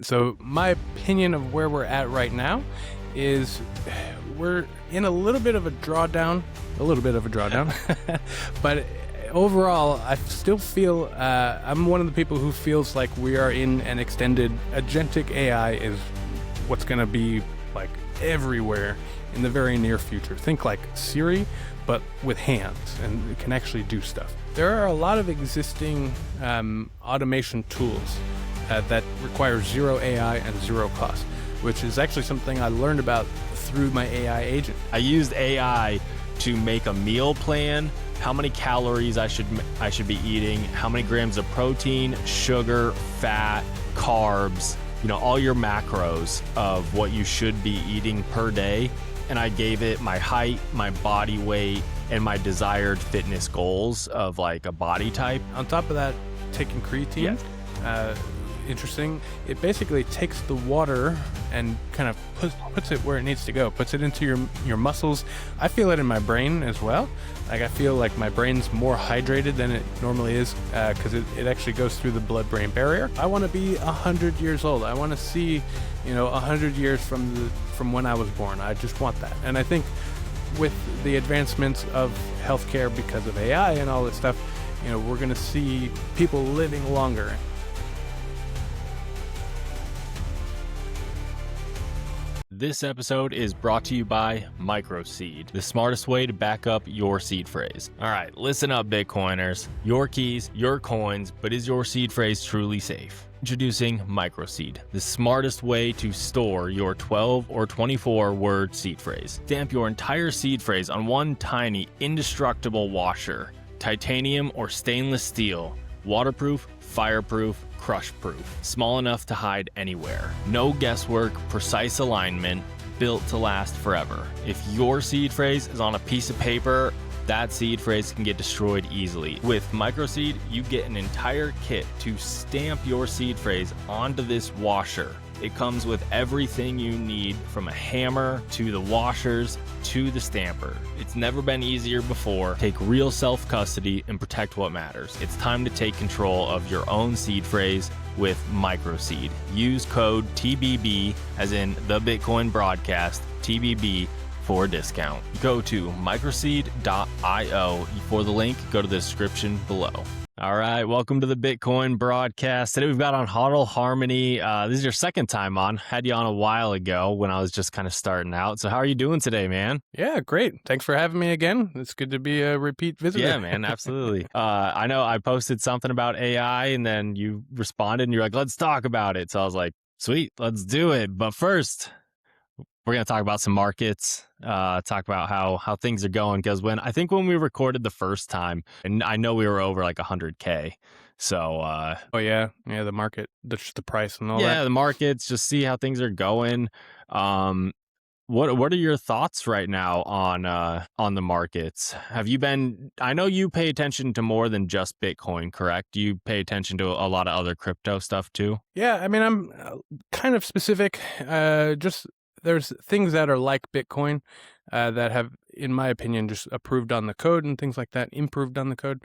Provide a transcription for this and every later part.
So my opinion of where we're at right now is we're in a little bit of a drawdown, but overall, I still feel I'm one of the people who feels like we are in an extended agentic AI is what's going to be like everywhere in the very near future. Think like Siri, but with hands, and it can actually do stuff. There are a lot of existing automation tools that require zero AI and zero cost, which is actually something I learned about through my AI agent. I used AI to make a meal plan, how many calories I should be eating, how many grams of protein, sugar, fat, carbs, all your macros of what you should be eating per day. And I gave it my height, my body weight, and my desired fitness goals of like a body type. On top of that, taking creatine. Yes. Interesting. It basically takes the water and kind of puts it where it needs to go, puts it into your muscles. I feel it in my brain as well. Like I feel like my brain's more hydrated than it normally is because it actually goes through the blood-brain barrier. I want to be 100 years old. I want to see 100 years from when I was born. I just want that. And I think with the advancements of healthcare because of AI and all this stuff, we're going to see people living longer. This episode is brought to you by Microseed, the smartest way to back up your seed phrase. All right, listen up, Bitcoiners. Your keys, your coins, but is your seed phrase truly safe? Introducing Microseed, the smartest way to store your 12 or 24 word seed phrase. Stamp your entire seed phrase on one tiny, indestructible washer. Titanium or stainless steel. Waterproof, fireproof, crush-proof. Small enough to hide anywhere. No guesswork, precise alignment, built to last forever. If your seed phrase is on a piece of paper, that seed phrase can get destroyed easily. With Microseed, you get an entire kit to stamp your seed phrase onto this washer. It comes with everything you need, from a hammer to the washers to the stamper. It's never been easier before. Take real self-custody and protect what matters. It's time to take control of your own seed phrase with Microseed. Use code TBB, as in the Bitcoin broadcast, TBB, for a discount. Go to microseed.io. For the link, go to the description below. All right, welcome to the Bitcoin broadcast. Today we've got on HODL Harmony. This is your second time on. Had you on a while ago when I was just kind of starting out. So how are you doing today, man? Yeah, great. Thanks for having me again. It's good to be a repeat visitor. Yeah, man, absolutely. I know I posted something about AI and then you responded and you're like, let's talk about it. So I was like, sweet, let's do it. But first, we're going to talk about some markets, talk about how things are going. Because when we recorded the first time, and I know we were over like 100K. So, the market, just the price and all that. Yeah, the markets, just see how things are going. What are your thoughts right now on the markets? Have you been? I know you pay attention to more than just Bitcoin, correct? Do you pay attention to a lot of other crypto stuff too? Yeah, I mean, I'm kind of specific. There's things that are like Bitcoin that have, in my opinion, just improved on the code and things like that, improved on the code.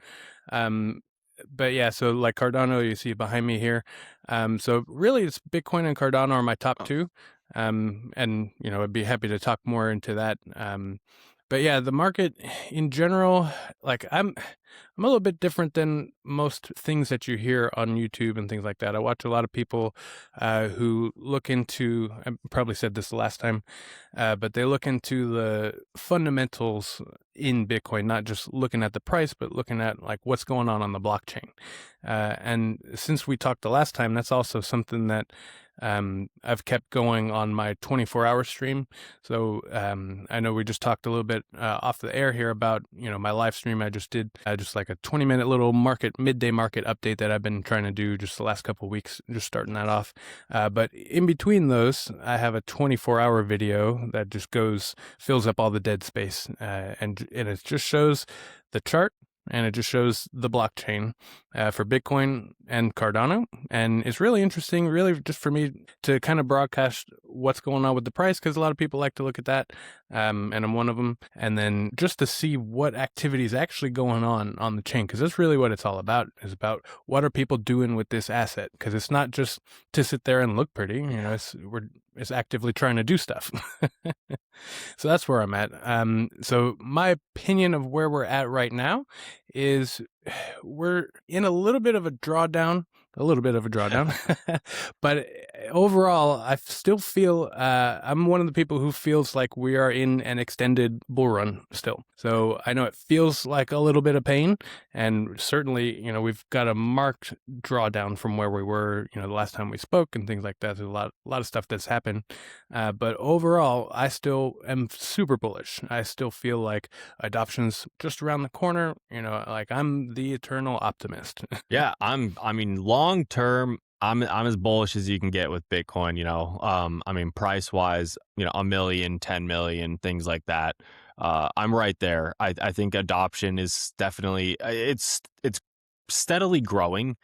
But yeah, so like Cardano, you see behind me here. So really it's Bitcoin and Cardano are my top two. And, I'd be happy to talk more into that. But yeah, the market in general, like I'm a little bit different than most things that you hear on YouTube and things like that. I watch a lot of people who look into, I probably said this the last time, but they look into the fundamentals in Bitcoin, not just looking at the price, but looking at like what's going on the blockchain. And since we talked the last time, that's also something that I've kept going on my 24-hour stream. So I know we just talked a little bit off the air here about, my live stream I just did, just like a 20-minute little midday market update that I've been trying to do just the last couple of weeks, just starting that off. But in between those, I have a 24-hour video that just fills up all the dead space, and it just shows the chart. And it just shows the blockchain. for Bitcoin and Cardano. And it's really interesting, really just for me to kind of broadcast what's going on with the price, because a lot of people like to look at that, and I'm one of them. And then just to see what activity is actually going on the chain, because that's really what it's all about, is about what are people doing with this asset, because it's not just to sit there and look pretty, it's actively trying to do stuff. So that's where I'm at. So my opinion of where we're at right now is we're in a little bit of a drawdown, but overall, I still feel I'm one of the people who feels like we are in an extended bull run still. So I know it feels like a little bit of pain, and certainly, we've got a marked drawdown from where we were, the last time we spoke and things like that. There's a lot of stuff that's happened. But overall, I still am super bullish. I still feel like adoption's just around the corner. Like I'm the eternal optimist. Yeah, I mean, long term, I'm as bullish as you can get with Bitcoin. I mean, price wise, $1 million, 10 million, things like that. I'm right there. I think adoption is definitely it's steadily growing.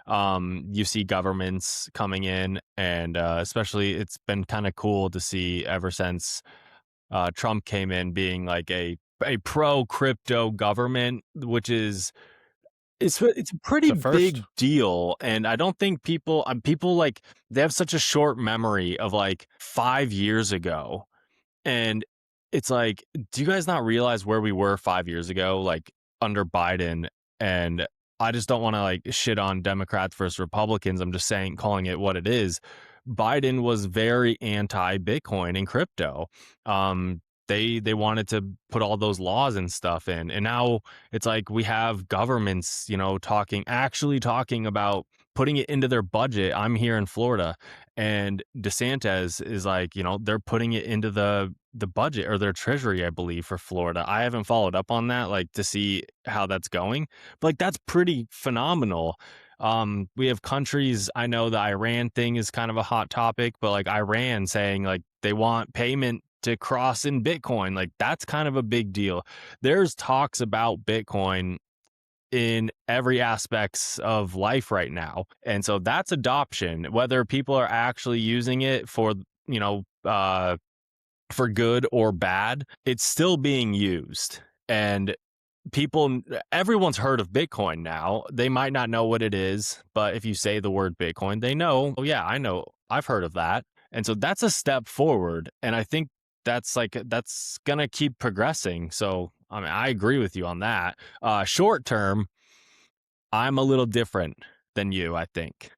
You see governments coming in, and especially it's been kind of cool to see ever since Trump came in, being like a pro crypto government, which is it's a pretty big deal. And I don't think people like, they have such a short memory of like 5 years ago. And it's like, do you guys not realize where we were 5 years ago, like under Biden? And I just don't want to like shit on Democrats versus Republicans. I'm just saying, calling it what it is. Biden was very anti Bitcoin and crypto. They wanted to put all those laws and stuff in, and now it's like we have governments, actually talking about putting it into their budget. I'm here in Florida, and DeSantis is like, they're putting it into the budget or their treasury, I believe, for Florida. I haven't followed up on that, like, to see how that's going, but like, that's pretty phenomenal. We have countries, I know the Iran thing is kind of a hot topic, but like Iran saying like they want payment to cross in Bitcoin, like that's kind of a big deal. There's talks about Bitcoin in every aspects of life right now. And so that's adoption, whether people are actually using it for, for good or bad, it's still being used. And everyone's heard of Bitcoin now. They might not know what it is, but if you say the word Bitcoin, they know, oh yeah, I know, I've heard of that. And so that's a step forward. And I think that's gonna keep progressing. So I mean, I agree with you on that. Short term, I'm a little different than you. I think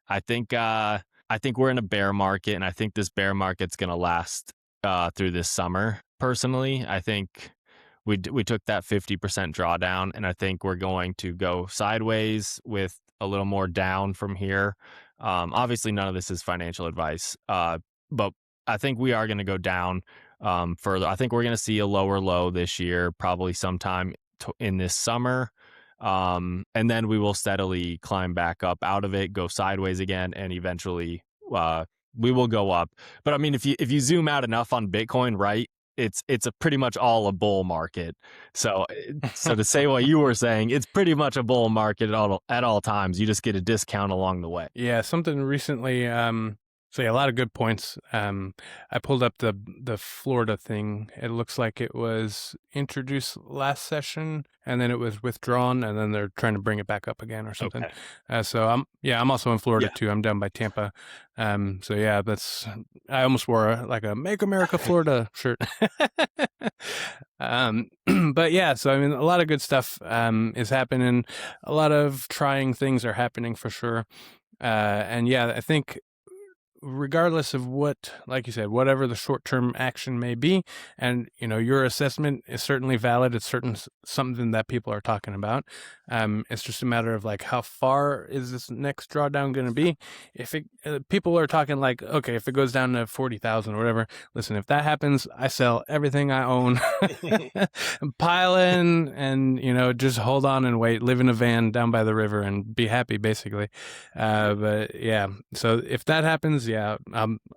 we're in a bear market, and I think this bear market's gonna last through this summer. Personally, I think we took that 50% drawdown, and I think we're going to go sideways with a little more down from here. Obviously, none of this is financial advice, but I think we are going to go down further. I think we're going to see a lower low this year, probably sometime in this summer. And then we will steadily climb back up out of it, go sideways again, and eventually we will go up. But I mean, if you zoom out enough on Bitcoin, right, it's a pretty much all a bull market. So to say what you were saying, it's pretty much a bull market at all times. You just get a discount along the way. Yeah, something recently. So yeah, a lot of good points. I pulled up the Florida thing. It looks like it was introduced last session, and then it was withdrawn, and then they're trying to bring it back up again or something. Okay. So I'm also in Florida too. I'm down by Tampa. So yeah, I almost wore a Make America Florida shirt. But yeah, so I mean, a lot of good stuff is happening. A lot of trying things are happening for sure. And yeah, I think, regardless of what, like you said, whatever the short-term action may be, and your assessment is certainly valid. It's something that people are talking about. It's just a matter of like, how far is this next drawdown going to be? If people are talking like, okay, if it goes down to 40,000 or whatever, listen, if that happens, I sell everything I own, pile in, and just hold on and wait, live in a van down by the river and be happy, basically. But yeah, so if that happens, yeah,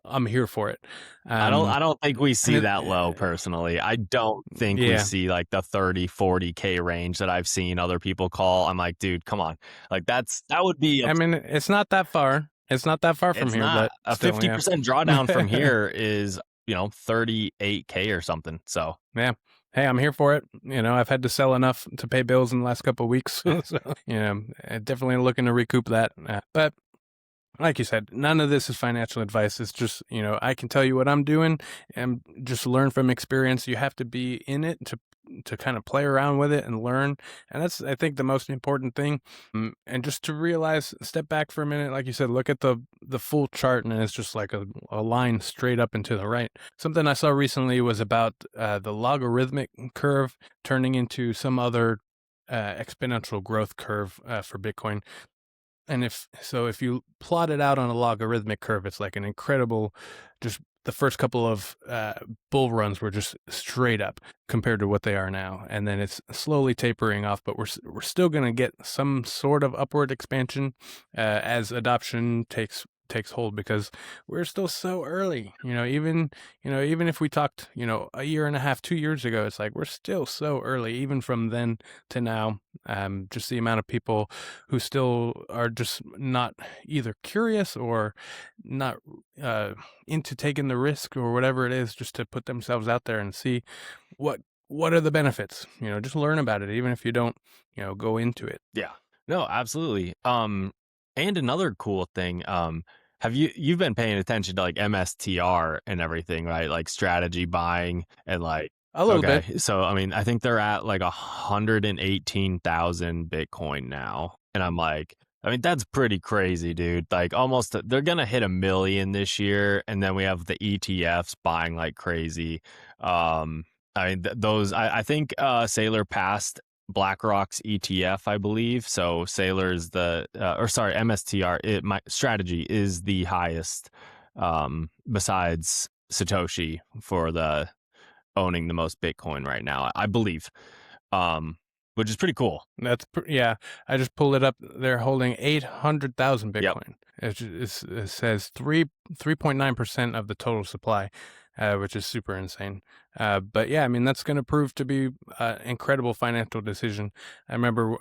I'm here for it. I don't think we and see that low personally. I don't think we yeah, see like the 30, 40K range that I've seen other people call. I'm like, dude, come on. Like that would be I mean, it's not that far. It's not that far from it's here, not but a still, yeah. 50% drawdown from here is, 38K or something. So Yeah. Hey, I'm here for it. I've had to sell enough to pay bills in the last couple of weeks. So, definitely looking to recoup that. But like you said, none of this is financial advice. It's just, I can tell you what I'm doing and just learn from experience. You have to be in it to kind of play around with it and learn. And that's, I think, the most important thing. And just to realize, step back for a minute, like you said, look at the full chart, and it's just like a line straight up and to the right. Something I saw recently was about the logarithmic curve turning into some other exponential growth curve for Bitcoin. And if you plot it out on a logarithmic curve, it's like an incredible, just the first couple of bull runs were just straight up compared to what they are now. And then it's slowly tapering off, but we're still going to get some sort of upward expansion as adoption takes hold, because we're still so early. Even if we talked, a year and a half, 2 years ago, it's like we're still so early, even from then to now. Just the amount of people who still are just not either curious or not into taking the risk or whatever it is, just to put themselves out there and see what are the benefits. Just learn about it, even if you don't, go into it. yeah, no, absolutely. And another cool thing, you've been paying attention to like MSTR and everything, right? Like strategy buying and like, A little bit. okay. So, I mean, I think they're at like 118,000 Bitcoin now. And I'm like, I mean, that's pretty crazy, dude. Like almost, they're going to hit 1 million this year. And then we have the ETFs buying like crazy. I mean, I think Sailor passed BlackRock's ETF, I believe. So Sailor's MSTR. My strategy is the highest, besides Satoshi for the owning the most Bitcoin right now, I believe, which is pretty cool. Yeah. I just pulled it up. They're holding 800,000 Yep. Bitcoin. It says 3.9% of the total supply, which is super insane. But yeah, I mean, that's going to prove to be an incredible financial decision. I remember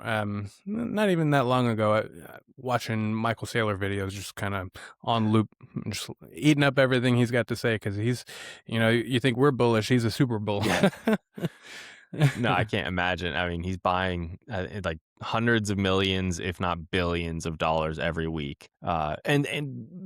not even that long ago, watching Michael Saylor videos, just kind of on loop, just eating up everything he's got to say, because he's, you think we're bullish, he's a super bull. Yeah. No, I can't imagine. I mean, he's buying like hundreds of millions, if not billions of dollars every week. And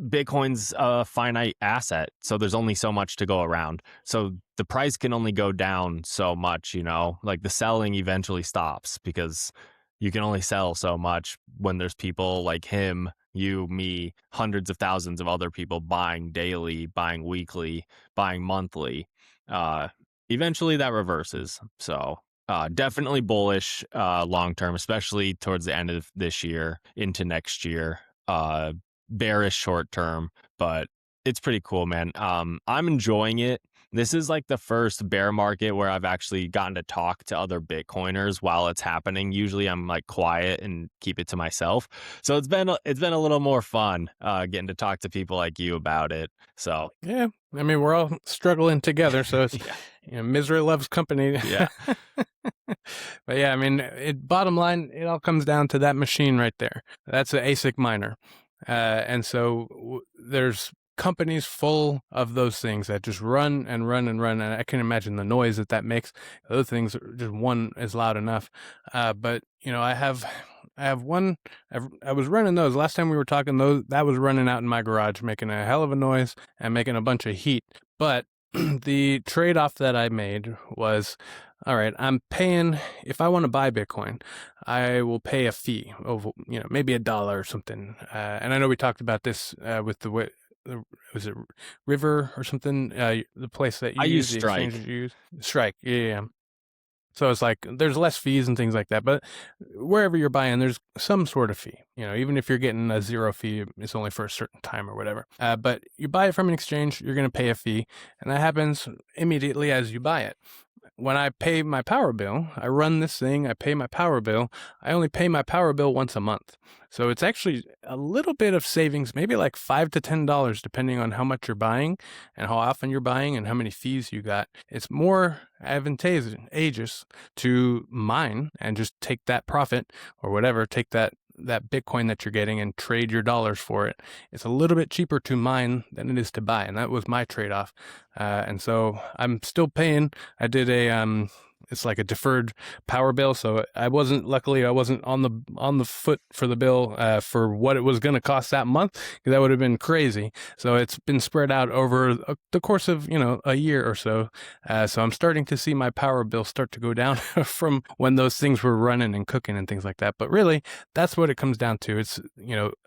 Bitcoin's a finite asset, so there's only so much to go around. So the price can only go down so much, like the selling eventually stops, because you can only sell so much when there's people like him, you, me, hundreds of thousands of other people buying daily, buying weekly, buying monthly. Eventually that reverses. So definitely bullish long term, especially towards the end of this year into next year. Bearish short term, but it's pretty cool, man. I'm enjoying it. This is like the first bear market where I've actually gotten to talk to other Bitcoiners while it's happening. Usually I'm like quiet and keep it to myself. So it's been a little more fun getting to talk to people like you about it. So Yeah, I mean, we're all struggling together, so it's yeah. misery loves company. Yeah. But yeah, I mean, bottom line, it all comes down to that machine right there. That's an ASIC miner, and so there's companies full of those things that just run and run and run, and I can imagine the noise that makes. Those things, just one is loud enough. But I have one. I was running those last time we were talking. That was running out in my garage, making a hell of a noise and making a bunch of heat. But the trade-off that I made was, all right, I'm paying, if I want to buy Bitcoin, I will pay a fee of, maybe $1 or something. And I know we talked about this with was it River or something? The place that you I use the Strike. exchange that you use? Strike, yeah. So it's like there's less fees and things like that, but wherever you're buying, there's some sort of fee. Even if you're getting a zero fee, it's only for a certain time or whatever. But you buy it from an exchange, you're going to pay a fee, and that happens immediately as you buy it. When I pay my power bill, I run this thing, I pay my power bill. I only pay my power bill once a month. So it's actually a little bit of savings, maybe like $5 to $10, depending on how much you're buying and how often you're buying and how many fees you got. It's more advantageous to mine and just take that profit or whatever, take that Bitcoin that you're getting and trade your dollars for it. It's a little bit cheaper to mine than it is to buy, and that was my trade-off. And so I'm still paying. I did it's like a deferred power bill, so luckily I wasn't on the foot for the bill for what it was going to cost that month, because that would have been crazy. So it's been spread out over the course of a year or so. So I'm starting to see my power bill start to go down from when those things were running and cooking and things like that. But really, that's what it comes down to. It's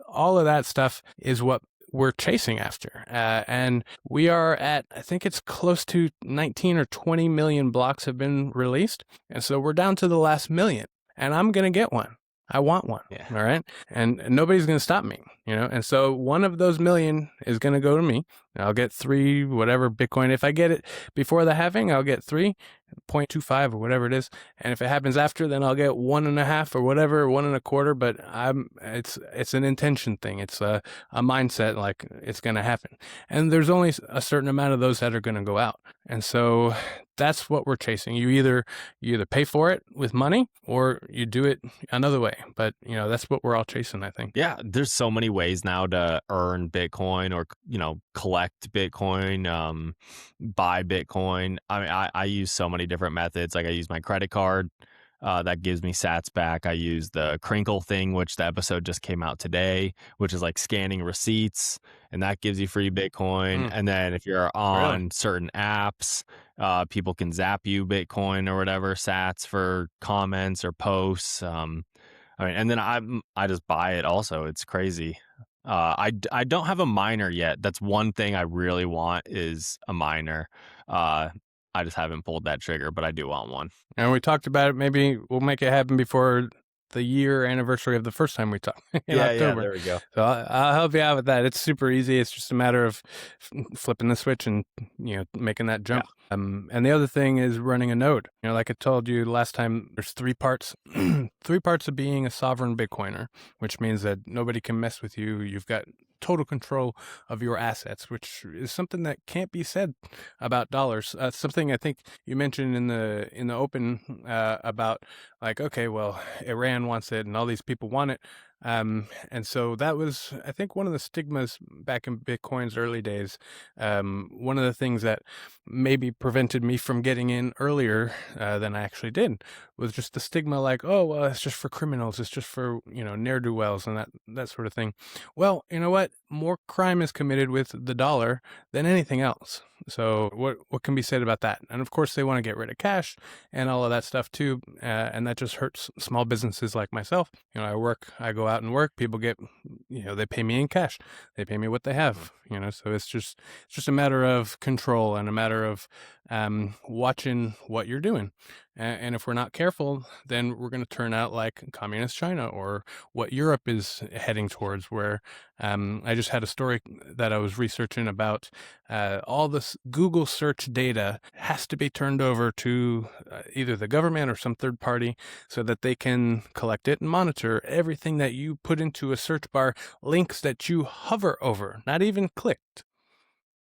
all of that stuff is what we're chasing after. And we are at, I think it's close to 19 or 20 million blocks have been released. And so we're down to the last million, and I'm going to get one. I want one. Yeah. All right. And nobody's going to stop me, And so one of those million is going to go to me. I'll get 3, whatever Bitcoin. If I get it before the halving, I'll get 3.25 or whatever it is. And if it happens after, then I'll get 1.5 or whatever, 1.25. But it's an intention thing. It's a mindset, like it's going to happen. And there's only a certain amount of those that are going to go out. And so that's what we're chasing. You either pay for it with money or you do it another way. But that's what we're all chasing, I think. Yeah, there's so many ways now to earn Bitcoin or collect Bitcoin, buy Bitcoin. I mean, I use so many different methods. Like I use my credit card. That gives me sats back. I use the Crinkle thing, which the episode just came out today, which is like scanning receipts, and that gives you free Bitcoin. And then if you're on certain apps, people can zap you Bitcoin or whatever sats for comments or posts. I mean, and then I just buy it also. It's crazy. I don't have a miner yet. That's one thing I really want is a miner. I just haven't pulled that trigger, but I do want one. And we talked about it. Maybe we'll make it happen before the year anniversary of the first time we talked in October. Yeah, there we go. So I'll help you out with that. It's super easy. It's just a matter of flipping the switch and making that jump. Yeah. And the other thing is running a node. Like I told you last time, there's 3 parts. 3 parts of being a sovereign Bitcoiner, which means that nobody can mess with you. You've got total control of your assets, which is something that can't be said about dollars. Something I think you mentioned in the open about like, okay, well, Iran wants it and all these people want it. And so that was, I think, one of the stigmas back in Bitcoin's early days. One of the things that maybe prevented me from getting in earlier than I actually did was just the stigma, like, oh, well, it's just for criminals. It's just for, ne'er-do-wells and that sort of thing. Well, you know what? More crime is committed with the dollar than anything else. So what can be said about that? And of course, they want to get rid of cash and all of that stuff too. And that just hurts small businesses like myself. I go out and work. People get, they pay me in cash. They pay me what they have. So it's just a matter of control and a matter of watching what you're doing. And if we're not careful, then we're going to turn out like communist China or what Europe is heading towards, where I just had a story that I was researching about all this Google search data has to be turned over to either the government or some third party so that they can collect it and monitor everything that you put into a search bar, links that you hover over, not even clicked.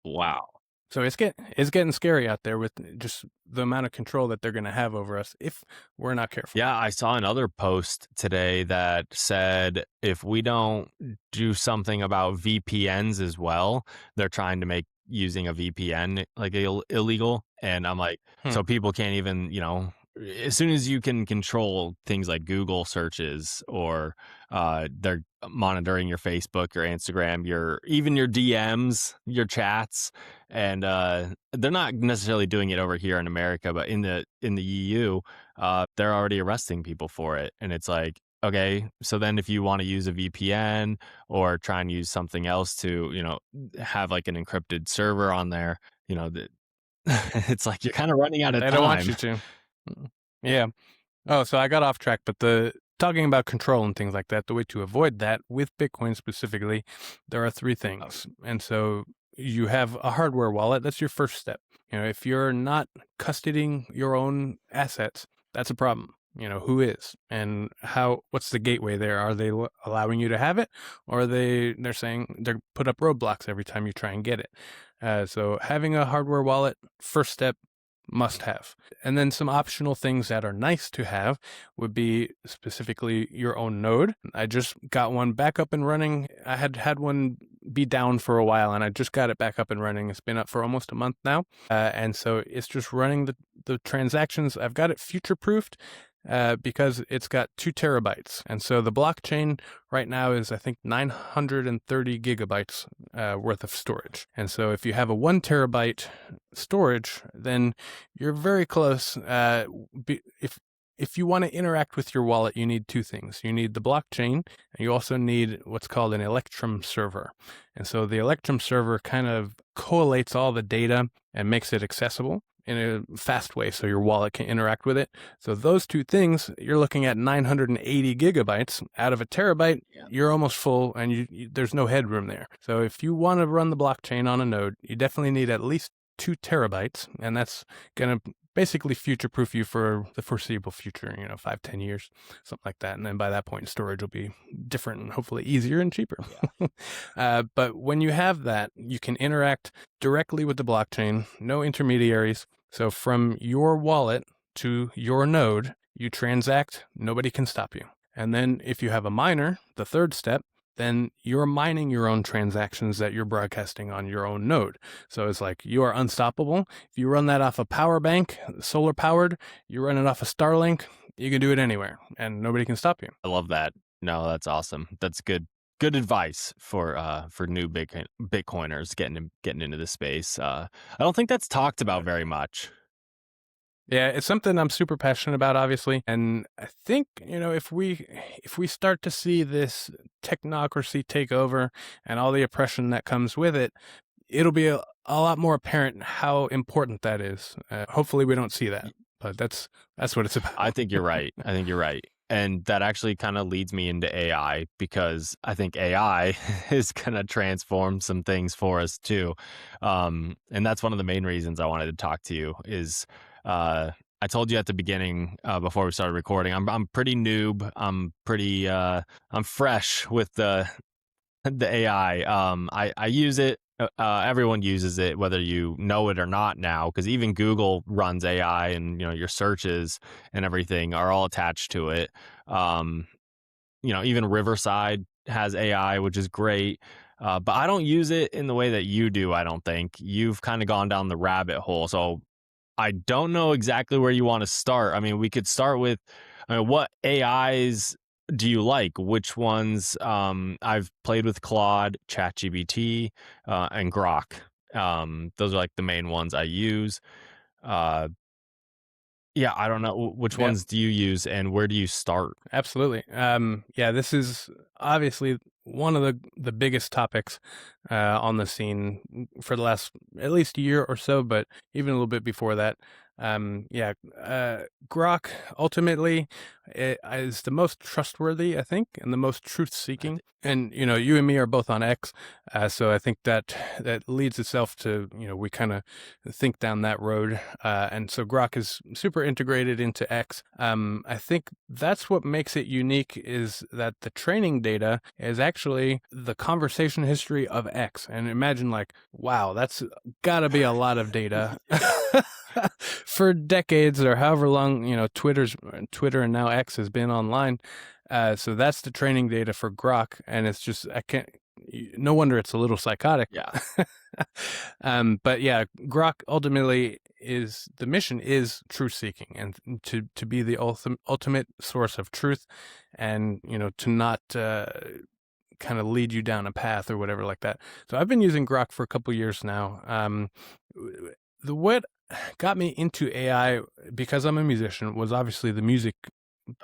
Wow. So it's getting scary out there with just the amount of control that they're going to have over us if we're not careful. Yeah, I saw another post today that said if we don't do something about VPNs as well, they're trying to make using a VPN like illegal. And I'm like, so people can't even, as soon as you can control things like Google searches or they're monitoring your Facebook, your Instagram, even your DMs, your chats, and they're not necessarily doing it over here in America, but in the EU, they're already arresting people for it. And it's like, okay, so then if you want to use a VPN or try and use something else to, have like an encrypted server on there, it's like you're kind of running out of time. They don't want you to. Yeah. Oh, so I got off track, but talking about control and things like that, the way to avoid that with Bitcoin specifically, there are 3 things. And so you have a hardware wallet. That's your first step. If you're not custodying your own assets, that's a problem. who is, and what's the gateway there? Are they allowing you to have it, or they're saying they're put up roadblocks every time you try and get it? So having a hardware wallet, first step, must have. And then some optional things that are nice to have would be specifically your own node. I just got one back up and running. I had one be down for a while, and I just got it back up and running. It's been up for almost a month now. And so it's just running the transactions. I've got it future-proofed because it's got 2 terabytes. And so the blockchain right now is, I think, 930 gigabytes worth of storage. And so if you have a 1 terabyte storage, then you're very close. If you want to interact with your wallet, you need 2 things. You need the blockchain, and you also need what's called an Electrum server. And so the Electrum server kind of collates all the data and makes it accessible in a fast way so your wallet can interact with it. So those 2 things, you're looking at 980 gigabytes out of a terabyte. You're almost full, and there's no headroom there. So if you want to run the blockchain on a node, you definitely need at least 2 terabytes, and that's going to basically future-proof you for the foreseeable future, 5-10 years, something like that. And then by that point, storage will be different and hopefully easier and cheaper. But when you have that, you can interact directly with the blockchain, no intermediaries. So from your wallet to your node, you transact, nobody can stop you. And then if you have a miner, the third step, then you're mining your own transactions that you're broadcasting on your own node. So it's like you are unstoppable. If you run that off a power bank, solar powered, you run it off a Starlink, you can do it anywhere and nobody can stop you. I love that. No, that's awesome. That's good advice for new Bitcoiners getting into this space. I don't think that's talked about very much. Yeah, it's something I'm super passionate about, obviously. And I think, if we start to see this technocracy take over and all the oppression that comes with it, it'll be a lot more apparent how important that is. Hopefully we don't see that, but that's what it's about. I think you're right. And that actually kind of leads me into AI, because I think AI is going to transform some things for us too. And that's one of the main reasons I wanted to talk to you is, I told you at the beginning, before we started recording, I'm pretty noob. I'm fresh with the AI. I use it. Everyone uses it, whether you know it or not now, because even Google runs AI, and your searches and everything are all attached to it. Even Riverside has AI, which is great. But I don't use it in the way that you do. I don't think you've kind of gone down the rabbit hole. So I don't know exactly where you want to start. I mean, we could start with, what AIs do you like? Which ones? I've played with Claude, ChatGPT, and Grok. Those are like the main ones I use. I don't know. Which ones do you use, and where do you start? Absolutely. This is obviously one of the biggest topics on the scene for the last at least year or so, but even a little bit before that. Grok ultimately is the most trustworthy, I think, and the most truth-seeking. And you and me are both on X, so I think that leads itself to we kind of think down that road. And so Grok is super integrated into X. I think that's what makes it unique, is that the training data is actually the conversation history of X. And imagine, like, wow, that's got to be a lot of data. For decades or however long, Twitter and now X has been online. So that's the training data for Grok. And it's just, no wonder it's a little psychotic. Yeah. But yeah, Grok ultimately the mission is truth seeking, and to be the ultimate source of truth, and, to not, kind of lead you down a path or whatever like that. So I've been using Grok for a couple years now. What got me into AI, because I'm a musician, was obviously the music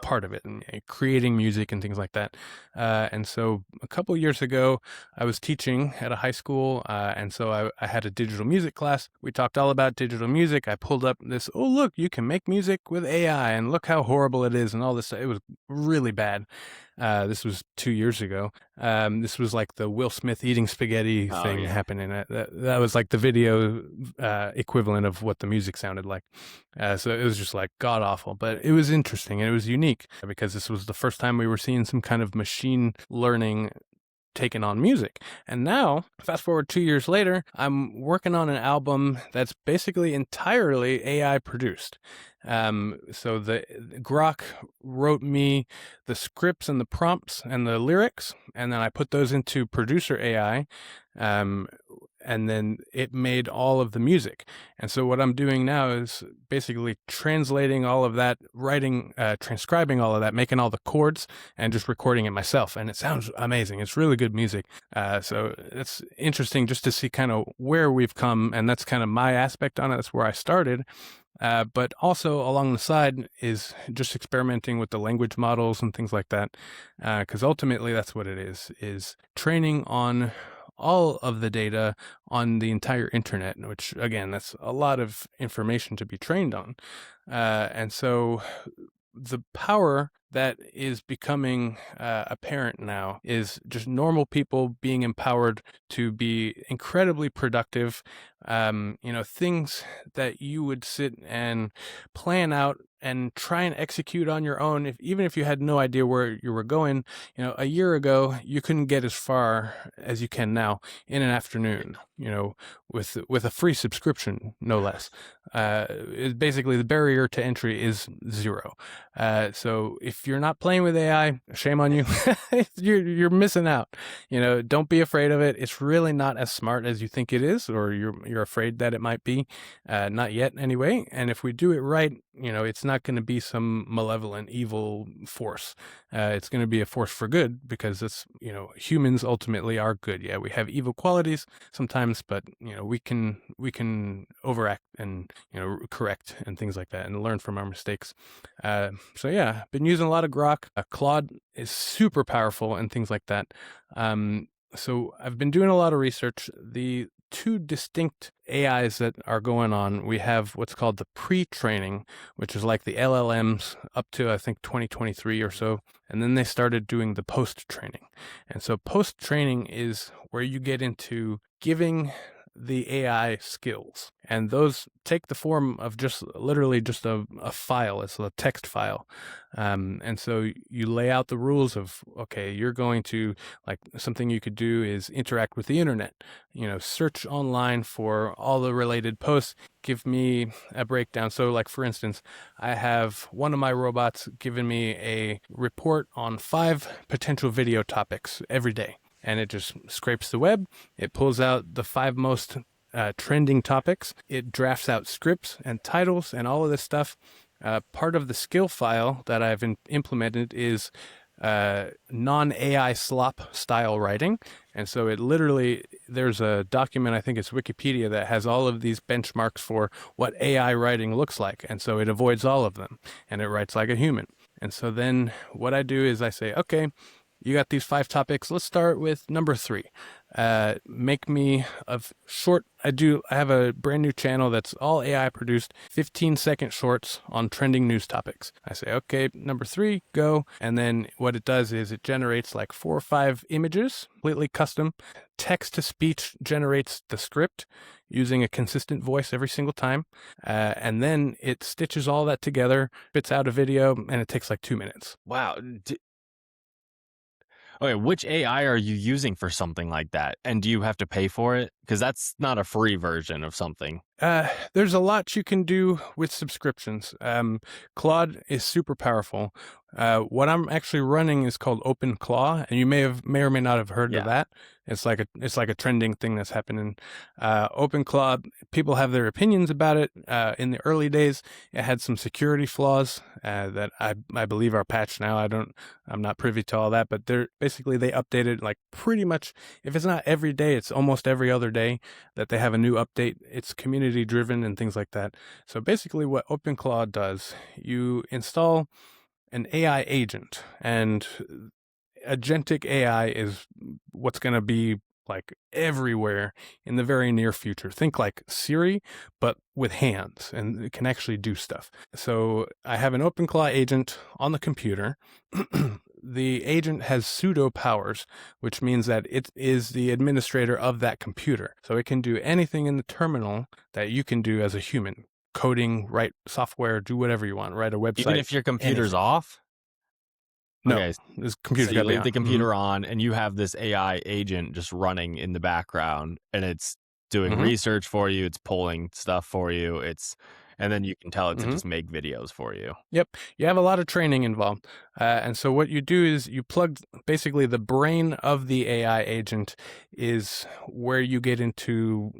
part of it, and creating music and things like that. And so a couple years ago, I was teaching at a high school, and so I had a digital music class. We talked all about digital music. I pulled up this, oh, look, you can make music with AI, and look how horrible it is, and all this. It was really bad. This was 2 years ago. This was like the Will Smith eating spaghetti Oh, thing yeah. happening. That was like the video equivalent of what the music sounded like. So it was just like god awful, but it was interesting and it was unique because this was the first time we were seeing some kind of machine learning taken on music. And now, fast forward 2 years later, I'm working on an album that's basically entirely AI produced. So the Grok wrote me the scripts and the prompts and the lyrics, and then I put those into producer AI. And then it made all of the music. And so what I'm doing now is basically translating all of that, writing, transcribing all of that, making all the chords, and just recording it myself. And it sounds amazing. It's really good music. So it's interesting just to see kind of where we've come. And that's kind of my aspect on it. That's where I started. But also along the side is just experimenting with the language models and things like that. Because ultimately that's what it is training on all of the data on the entire internet, which again, that's a lot of information to be trained on. And so the power that is becoming apparent now is just normal people being empowered to be incredibly productive. Things that you would sit and plan out and try and execute on your own, even if you had no idea where you were going. A year ago, you couldn't get as far as you can now in an afternoon, with a free subscription, no less. Basically, the barrier to entry is zero. So if you're not playing with AI, shame on you. You're missing out. Don't be afraid of it. It's really not as smart as you think it is, or you're afraid that it might be. Not yet, anyway. And if we do it right, it's not going to be some malevolent, evil force. It's going to be a force for good because it's, humans ultimately are good. Yeah, we have evil qualities sometimes, but we can overact and correct and things like that and learn from our mistakes. So yeah, been using a lot of Grok. Claude is super powerful and things like that. So I've been doing a lot of research. The two distinct AIs that are going on, we have what's called the pre-training, which is like the LLMs up to, I think, 2023 or so. And then they started doing the post-training. And so post-training is where you get into giving the AI skills. And those take the form of literally just a file. It's a text file. And so you lay out the rules of, okay, you're going to, like, something you could do is interact with the internet, search online for all the related posts, give me a breakdown. So like, for instance, I have one of my robots giving me a report on 5 potential video topics every day. And it just scrapes the web. It pulls out the 5 most trending topics. It drafts out scripts and titles and all of this stuff. Part of the skill file that I've implemented is non-AI slop style writing. And so there's a document, I think it's Wikipedia, that has all of these benchmarks for what AI writing looks like. And so it avoids all of them and it writes like a human. And so then what I do is I say, okay, you got these 5 topics. Let's start with number 3. Make me a short. I have a brand new channel that's all AI produced, 15-second shorts on trending news topics. I say, okay, number 3, go. And then what it does is it generates like 4 or 5 images, completely custom. Text to speech generates the script using a consistent voice every single time. And then it stitches all that together, spits out a video, and it takes like 2 minutes. Wow. Okay, which AI are you using for something like that? And do you have to pay for it? Because that's not a free version of something. There's a lot you can do with subscriptions. Claude is super powerful. What I'm actually running is called OpenClaw, and you may or may not have heard of that. It's like a trending thing that's happening. OpenClaw, people have their opinions about it. In the early days, it had some security flaws that I believe are patched now. I'm not privy to all that, but they updated like pretty much. If it's not every day, it's almost every other day that they have a new update. It's community driven and things like that. So basically what OpenClaw does, you install an AI agent, and agentic AI is what's going to be like everywhere in the very near future. Think like Siri, but with hands, and it can actually do stuff. So I have an OpenClaw agent on the computer. the agent has pseudo powers, which means that it is the administrator of that computer. So it can do anything in the terminal that you can do as a human. Coding, write software, do whatever you want, write a website. Even if your computer's anything. off? No, Okay, this so computer's you got to be leave on. the computer on and you have this AI agent just running in the background, and it's doing research for you, it's pulling stuff for you, and then you can tell it to just make videos for you. Yep. You have a lot of training involved. And so what you do is you plug basically the brain of the AI agent is where you get into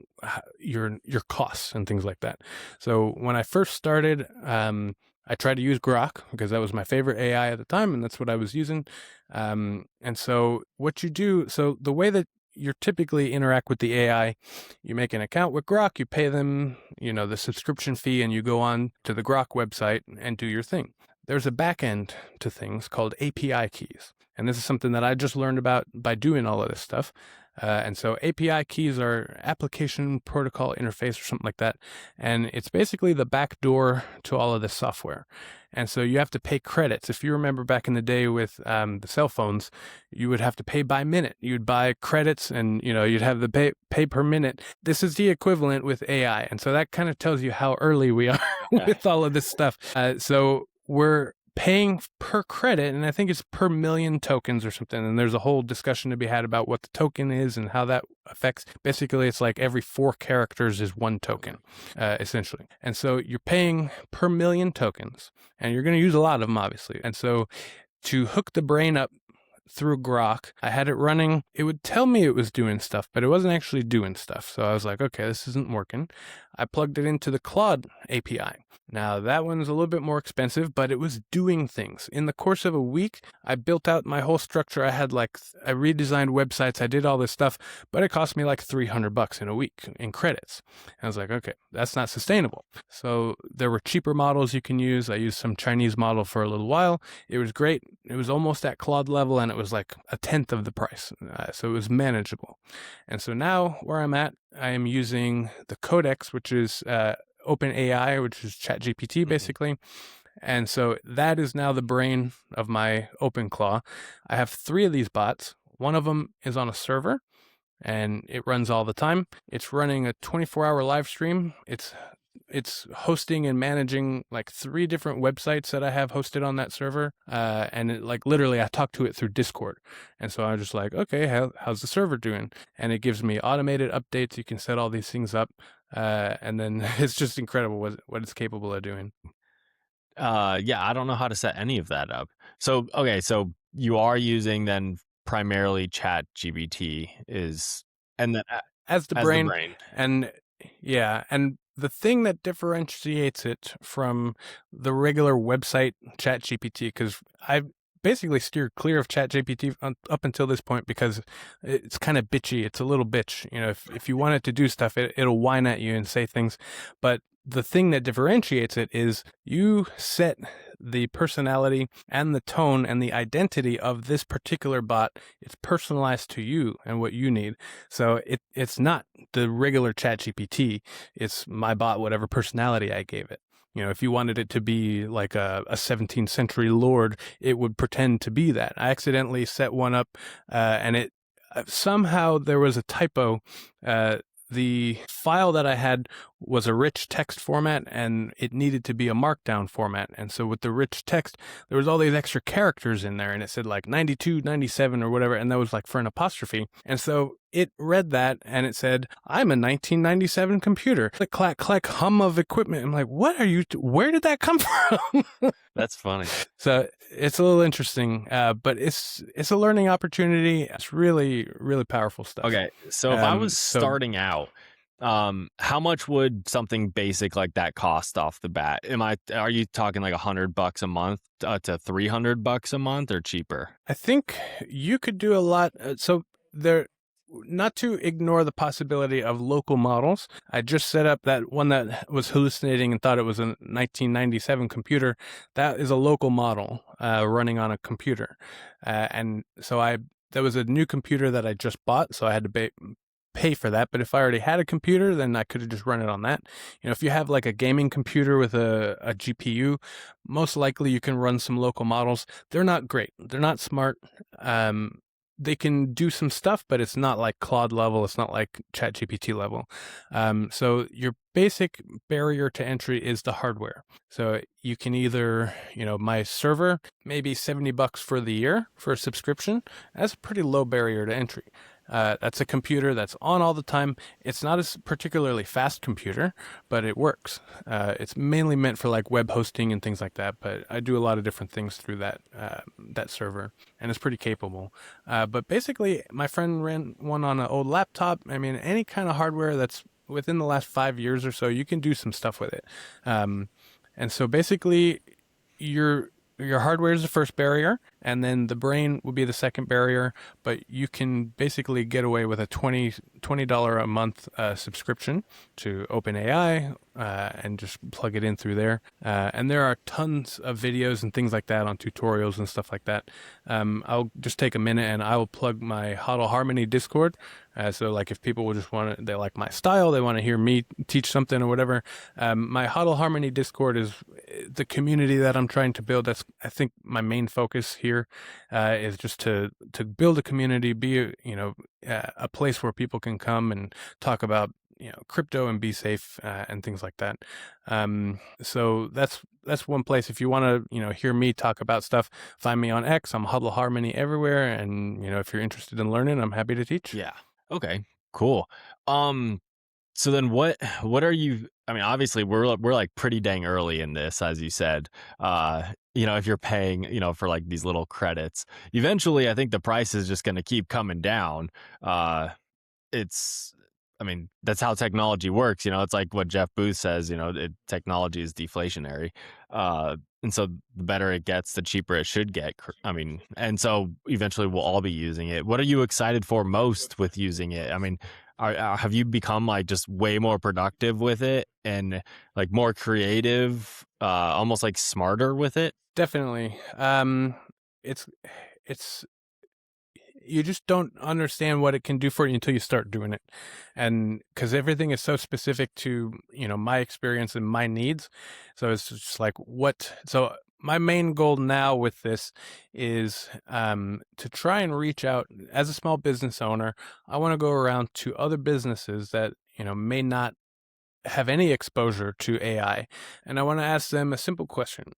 your costs and things like that. So when I first started, I tried to use Grok because that was my favorite AI at the time, and that's what I was using. And so what you do, so the way that you typically interact with the AI, you make an account with Grok, you pay them, the subscription fee, and you go on to the Grok website and do your thing. There's a back end to things called API keys. And this is something that I just learned about by doing all of this stuff. And so API keys are application protocol interface or something like that. And it's basically the back door to all of this software. And so you have to pay credits. If you remember back in the day with the cell phones, you would have to pay by minute. You'd buy credits and, you'd have the pay per minute. This is the equivalent with AI. And so that kind of tells you how early we are with all of this stuff. So we're paying per credit, and I think it's per million tokens or something. And there's a whole discussion to be had about what the token is and how that affects. Basically, it's like every 4 characters is 1 token, essentially. And so you're paying per million tokens, and you're going to use a lot of them, obviously. And so to hook the brain up through Grok, I had it running. It would tell me it was doing stuff, but it wasn't actually doing stuff. So I was like, okay, this isn't working. I plugged it into the Claude API. Now, that one's a little bit more expensive, but it was doing things. In the course of a week, I built out my whole structure. I redesigned websites. I did all this stuff, but it cost me like $300 in a week in credits. And I was like, okay, that's not sustainable. So there were cheaper models you can use. I used some Chinese model for a little while. It was great. It was almost at Claude level, and it was like a tenth of the price. So it was manageable. And so now where I'm at, I am using the Codex, which is OpenAI, which is ChatGPT, basically. And so that is now the brain of my OpenClaw. I have 3 of these bots. One of them is on a server, and it runs all the time. It's running a 24-hour live stream. It's hosting and managing like 3 different websites that I have hosted on that server. And it, like, literally I talk to it through Discord. And so I'm just like, okay, how's the server doing? And it gives me automated updates. You can set all these things up. And then it's just incredible what it's capable of doing. Yeah, I don't know how to set any of that up. So, okay, so you are using then primarily ChatGPT and then as the brain. And yeah, and the thing that differentiates it from the regular website ChatGPT, because I've basically steered clear of ChatGPT up until this point because it's kind of bitchy. It's a little bitch. If you want it to do stuff, it'll whine at you and say things. But the thing that differentiates it is you set the personality and the tone and the identity of this particular bot. It's personalized to you and what you need. So it's not the regular ChatGPT. It's my bot, whatever personality I gave it. If you wanted it to be like a 17th century lord, it would pretend to be that. I accidentally set one up, and it somehow there was a typo. The file that I had was a rich text format, and it needed to be a markdown format. And so with the rich text, there was all these extra characters in there, and it said like 92, 97 or whatever, and that was like for an apostrophe. And so it read that, and it said, I'm a 1997 computer. The clack, clack, hum of equipment. I'm like, where did that come from? That's funny. So it's a little interesting, but it's a learning opportunity. It's really, really powerful stuff. Okay, so if I was starting out, how much would something basic like that cost off the bat? Are you talking like $100 a month to $300 a month, or cheaper? I think you could do a lot. So not to ignore the possibility of local models. I just set up that one that was hallucinating and thought it was a 1997 computer. That is a local model running on a computer. And so there was a new computer that I just bought, so I had to pay for that. But if I already had a computer, then I could have just run it on that. If you have like a gaming computer with a GPU, most likely you can run some local models. They're not great. They're not smart. They can do some stuff, but it's not like Claude level. It's not like ChatGPT level. So your basic barrier to entry is the hardware. So you can either, my server, maybe $70 for the year for a subscription. That's a pretty low barrier to entry. That's a computer that's on all the time. It's not a particularly fast computer, but it works. It's mainly meant for like web hosting and things like that, but I do a lot of different things through that server, and it's pretty capable. But basically, my friend ran one on an old laptop. I mean, any kind of hardware that's within the last 5 years or so, you can do some stuff with it. And so basically, your hardware is the first barrier, and then the brain will be the second barrier, but you can basically get away with a $20 a month subscription to OpenAI and just plug it in through there. And there are tons of videos and things like that on tutorials and stuff like that. I'll just take a minute and I will plug my HODL Harmony Discord. So like if people will just they like my style, they want to hear me teach something or whatever. My HODL Harmony Discord is the community that I'm trying to build. That's, I think, my main focus here is just to build a community, be a place where people can come and talk about crypto and be safe and things like that. So that's one place. If you want to hear me talk about stuff, find me on X. I'm HODL Harmony everywhere, and if you're interested in learning, I'm happy to teach. Yeah. Okay. Cool. So then what are you, I mean, obviously we're like pretty dang early in this, as you said. If you're paying, for like these little credits, eventually I think the price is just going to keep coming down. That's how technology works. It's like what Jeff Booth says, technology is deflationary. And so the better it gets, the cheaper it should get. And so eventually we'll all be using it. What are you excited for most with using it? I mean, have you become like just way more productive with it and like more creative, almost like smarter with it? Definitely. It's you just don't understand what it can do for you until you start doing it. And because everything is so specific to, my experience and my needs. So it's just like so my main goal now with this is to try and reach out as a small business owner. I want to go around to other businesses that, may not have any exposure to AI. And I want to ask them a simple question.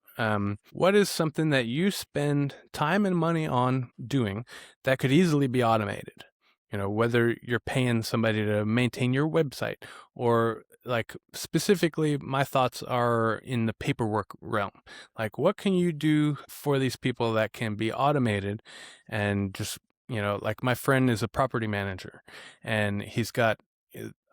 What is something that you spend time and money on doing that could easily be automated? Whether you're paying somebody to maintain your website, or like specifically my thoughts are in the paperwork realm. Like, what can you do for these people that can be automated and just, like my friend is a property manager and he's got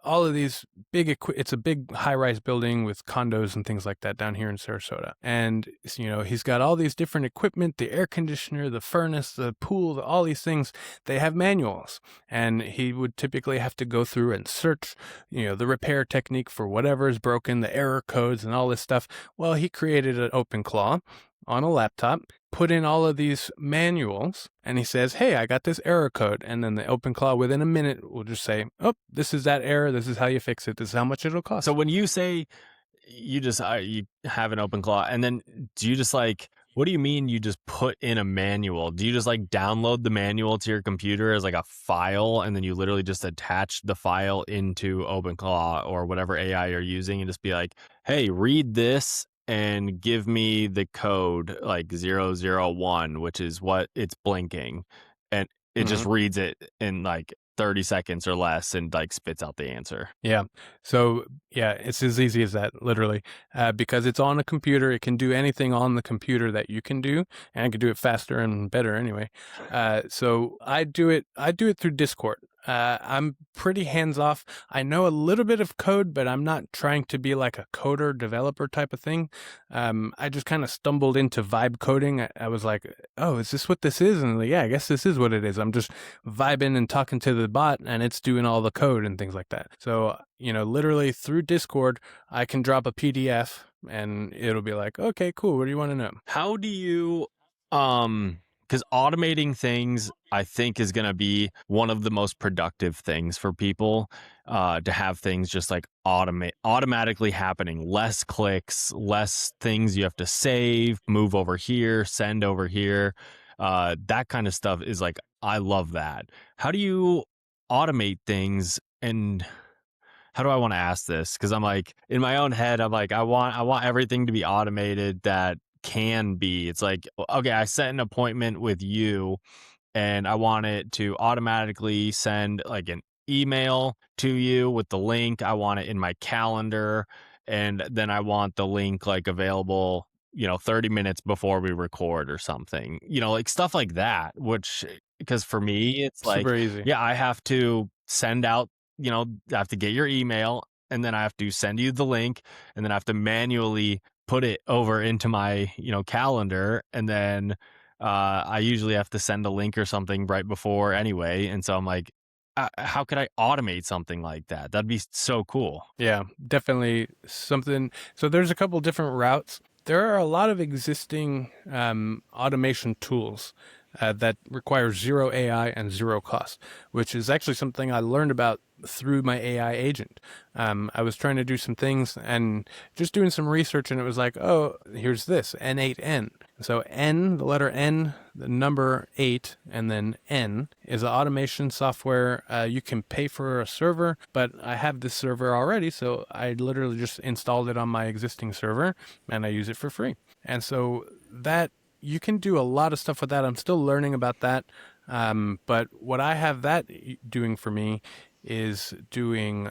all of these it's a big high-rise building with condos and things like that down here in Sarasota. And, he's got all these different equipment, the air conditioner, the furnace, the pool, all these things. They have manuals. And he would typically have to go through and search, the repair technique for whatever is broken, the error codes and all this stuff. Well, he created an OpenClaw on a laptop, put in all of these manuals, and he says, hey, I got this error code. And then the OpenClaw within a minute will just say, oh, this is that error. This is how you fix it. This is how much it'll cost. So when you say you have an OpenClaw, and then do you just like, what do you mean you just put in a manual? Do you just like download the manual to your computer as like a file, and then you literally just attach the file into OpenClaw or whatever AI you're using and just be like, hey, read this and give me the code like 001, which is what it's blinking, and it just reads it in like 30 seconds or less and like spits out the answer? Yeah. So yeah, it's as easy as that, literally, because it's on a computer. It can do anything on the computer that you can do, and I can do it faster and better anyway. So I do it through Discord. I'm pretty hands-off. I know a little bit of code, but I'm not trying to be like a coder developer type of thing. I just kind of stumbled into vibe coding. I was like, oh, is this what this is? And like, yeah, I guess this is what it is. I'm just vibing and talking to the bot, and it's doing all the code and things like that. So, literally through Discord, I can drop a PDF and it'll be like, okay, cool. What do you want to know? How do you, because automating things, I think, is going to be one of the most productive things for people, to have things just like automatically happening, less clicks, less things you have to save, move over here, send over here. That kind of stuff is like, I love that. How do you automate things? And how do I want to ask this? Because I'm like, in my own head, I'm like, I want everything to be automated that can be. It's like, okay, I set an appointment with you and I want it to automatically send like an email to you with the link. I want it in my calendar. And then I want the link like available, 30 minutes before we record or something, like stuff like that, which, because for me, it's like, Super easy. yeah, I have to send out, I have to get your email and then I have to send you the link and then I have to manually put it over into my, calendar. And then I usually have to send a link or something right before anyway. And so I'm like, how could I automate something like that? That'd be so cool. Yeah, definitely something. So there's a couple different routes. There are a lot of existing automation tools that require zero AI and zero cost, which is actually something I learned about through my AI agent. I was trying to do some things and just doing some research, and it was like, oh, here's this N8N. So N, the letter N, the number 8, and then N is an automation software. You can pay for a server, but I have this server already, so I literally just installed it on my existing server, and I use it for free. And so that you can do a lot of stuff with that. I'm still learning about that. But what I have that doing for me is doing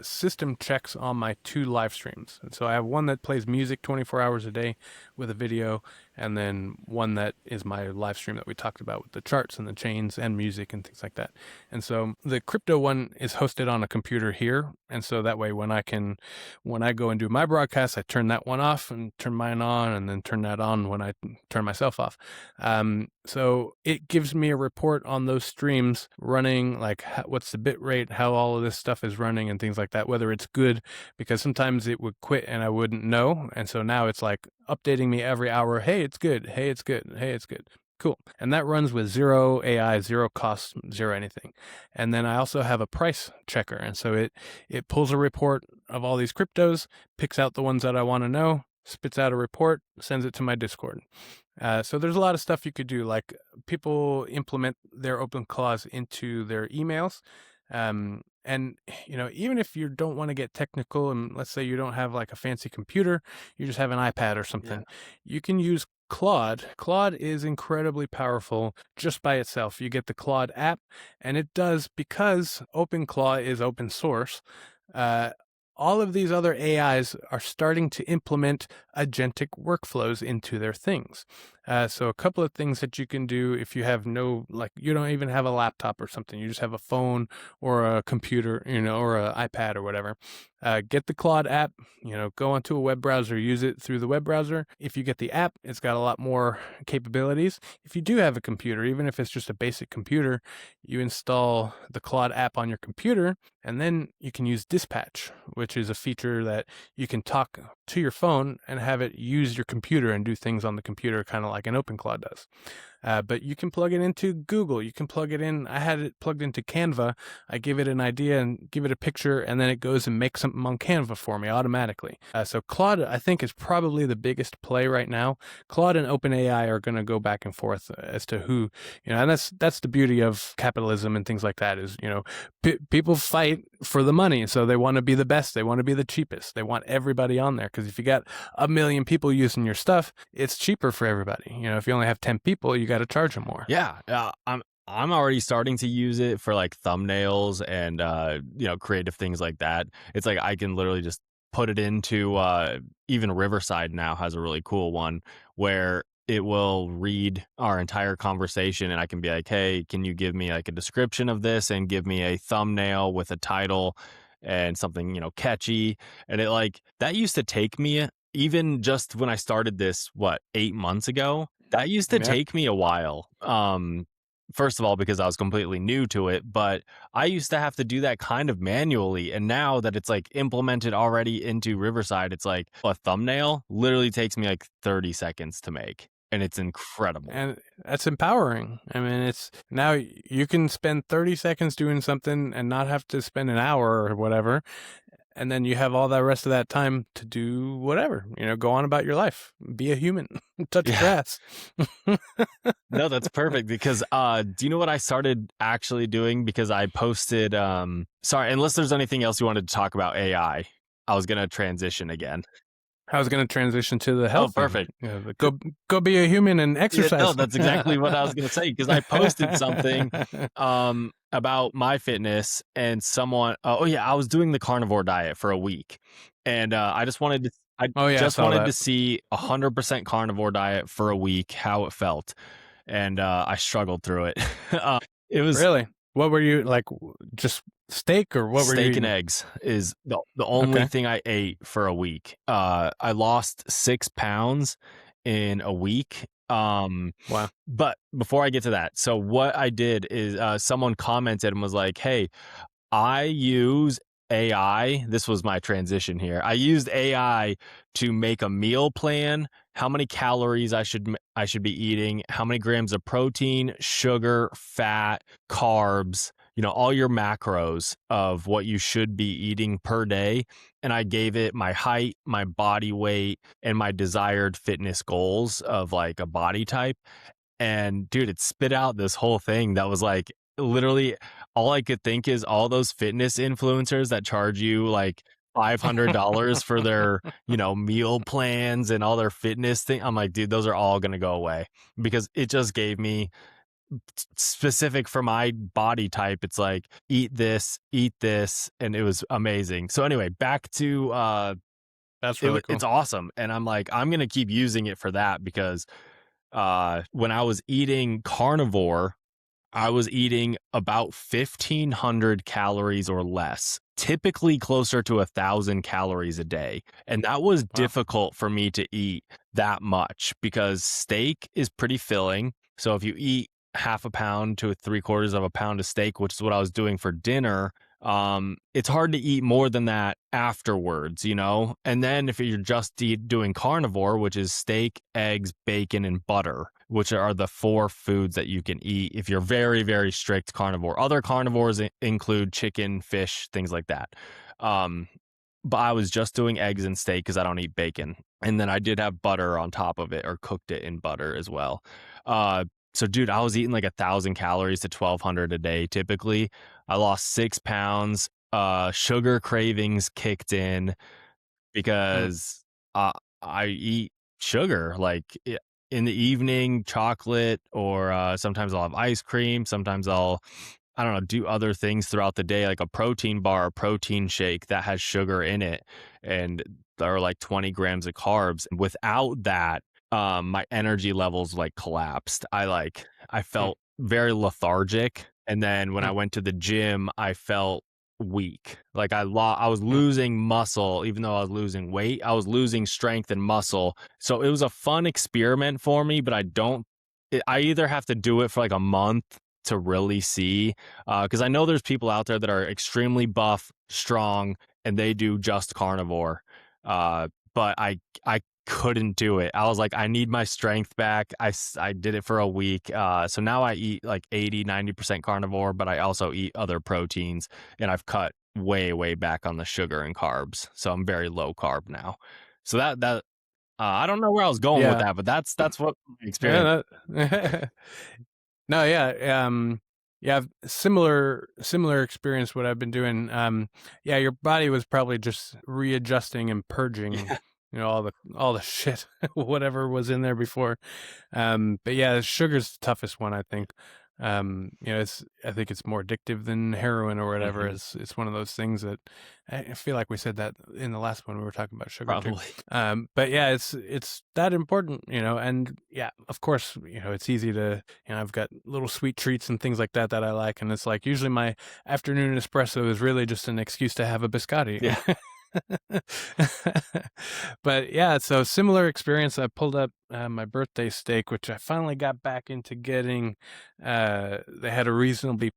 system checks on my 2 live streams. And so I have one that plays music 24 hours a day with a video, and then one that is my live stream that we talked about with the charts and the chains and music and things like that. And so the crypto one is hosted on a computer here. And so that way when I go and do my broadcast, I turn that one off and turn mine on, and then turn that on when I turn myself off. So it gives me a report on those streams running, like what's the bit rate, how all of this stuff is running and things like that, whether it's good, because sometimes it would quit and I wouldn't know. And so now it's like updating me every hour. Hey, it's good. Hey, it's good. Hey, it's good. Cool. And that runs with zero AI, zero cost, zero anything. And then I also have a price checker. And so it pulls a report of all these cryptos, picks out the ones that I want to know, spits out a report, sends it to my Discord. So there's a lot of stuff you could do. Like people implement their open clause into their emails. And even if you don't want to get technical, and let's say you don't have like a fancy computer, you just have an iPad or something, you can use Claude. Claude is incredibly powerful just by itself. You get the Claude app, and it does, because OpenClaw is open source. All of these other AIs are starting to implement agentic workflows into their things. So a couple of things that you can do if you have you don't even have a laptop or something, you just have a phone or a computer, or an iPad or whatever. Get the Claude app, go onto a web browser, use it through the web browser. If you get the app, it's got a lot more capabilities. If you do have a computer, even if it's just a basic computer, you install the Claude app on your computer, and then you can use Dispatch, which is a feature that you can talk to your phone and have it use your computer and do things on the computer, kind of like an OpenClaw does. But you can plug it into Google. You can plug it in. I had it plugged into Canva. I give it an idea and give it a picture, and then it goes and makes something on Canva for me automatically. So Claude, I think, is probably the biggest play right now. Claude and OpenAI are going to go back and forth as to who, and that's the beauty of capitalism and things like that is, people fight for the money. So they want to be the best. They want to be the cheapest. They want everybody on there, because if you got 1 million people using your stuff, it's cheaper for everybody. If you only have 10 people, you got to charge them more. Yeah. I'm already starting to use it for like thumbnails and, creative things like that. It's like I can literally just put it into, even Riverside now has a really cool one where it will read our entire conversation, and I can be like, hey, can you give me like a description of this and give me a thumbnail with a title and something, catchy. And it like, that used to take me, even just when I started this, 8 months ago, that used to take me a while. First of all, because I was completely new to it, but I used to have to do that kind of manually. And now that it's like implemented already into Riverside, it's like a thumbnail literally takes me like 30 seconds to make. and it's incredible. And that's empowering. I mean, it's now you can spend 30 seconds doing something and not have to spend an hour or whatever. And then you have all that rest of that time to do whatever, go on about your life, be a human, touch Yeah. grass. No, that's perfect because do you know what I started actually doing? Because I posted sorry, unless there's anything else you wanted to talk about AI, I was gonna transition again. I was going to transition to the Oh, health thing. perfect. Go be a human and Yeah, exercise. no, that's exactly what I was gonna say because I posted something about my fitness and someone oh yeah, I was doing the carnivore diet for a week. And I just wanted to Oh yeah, I just saw wanted that. to see 100% carnivore diet for a week, how it felt. And I struggled through it. It was Really? What were you like? Just steak or what were you steak and eating? eggs is the only Okay. thing I ate for a week. I lost 6 pounds in a week. Wow. But before I get to that, so what I did is someone commented and was like, "Hey, I use AI." This was my transition here. I used AI to make a meal plan, how many calories I should be eating, how many grams of protein, sugar, fat, carbs, all your macros of what you should be eating per day. And I gave it my height, my body weight, and my desired fitness goals of like a body type. And dude, it spit out this whole thing that was like literally all I could think is all those fitness influencers that charge you like $500 for their, meal plans and all their fitness thing. I'm like, dude, those are all going to go away because it just gave me specific for my body type. It's like, eat this, and it was amazing. So anyway, back to, That's really cool. it's awesome. And I'm like, I'm going to keep using it for that because when I was eating carnivore, I was eating about 1,500 calories or less, typically closer to 1,000 calories a day. And that was difficult for me to eat that much because steak is pretty filling. So if you eat half a pound to 3/4 of a pound of steak, which is what I was doing for dinner, it's hard to eat more than that afterwards, And then if you're just doing carnivore, which is steak, eggs, bacon, and butter, which are the 4 foods that you can eat if you're very, very strict carnivore. Other carnivores include chicken, fish, things like that. But I was just doing eggs and steak because I don't eat bacon. And then I did have butter on top of it or cooked it in butter as well. So dude, I was eating like 1,000 calories to 1,200 a day typically. I lost 6 pounds. Sugar cravings kicked in because I eat sugar like in the evening, chocolate, or sometimes I'll have ice cream. Sometimes I don't know, do other things throughout the day, like a protein bar, a protein shake that has sugar in it, and there are like 20 grams of carbs. Without that, my energy levels like collapsed. I felt very lethargic. And then when I went to the gym, I felt weak. Like I was losing muscle, even though I was losing weight, I was losing strength and muscle. So it was a fun experiment for me, but I either have to do it for like a month to really see, because I know there's people out there that are extremely buff, strong, and they do just carnivore. But I couldn't do it. I was like, I need my strength back. I did it for a week. So now I eat like 90% carnivore, but I also eat other proteins, and I've cut way, way back on the sugar and carbs. So I'm very low carb now. So that I don't know where I was going with that, but that's what my experience. Yeah. No, yeah. Yeah, similar experience what I've been doing. Yeah, your body was probably just readjusting and purging, all the shit, whatever was in there before. But yeah, sugar's the toughest one, I think. I think it's more addictive than heroin or whatever. It's one of those things that I feel like we said that in the last one we were talking about sugar too. Probably. But yeah, it's that important, and yeah, of course, it's easy to, I've got little sweet treats and things like that I like, and it's like usually my afternoon espresso is really just an excuse to have a biscotti. Yeah. But yeah, so similar experience. I pulled up my birthday steak, which I finally got back into getting. They had a reasonably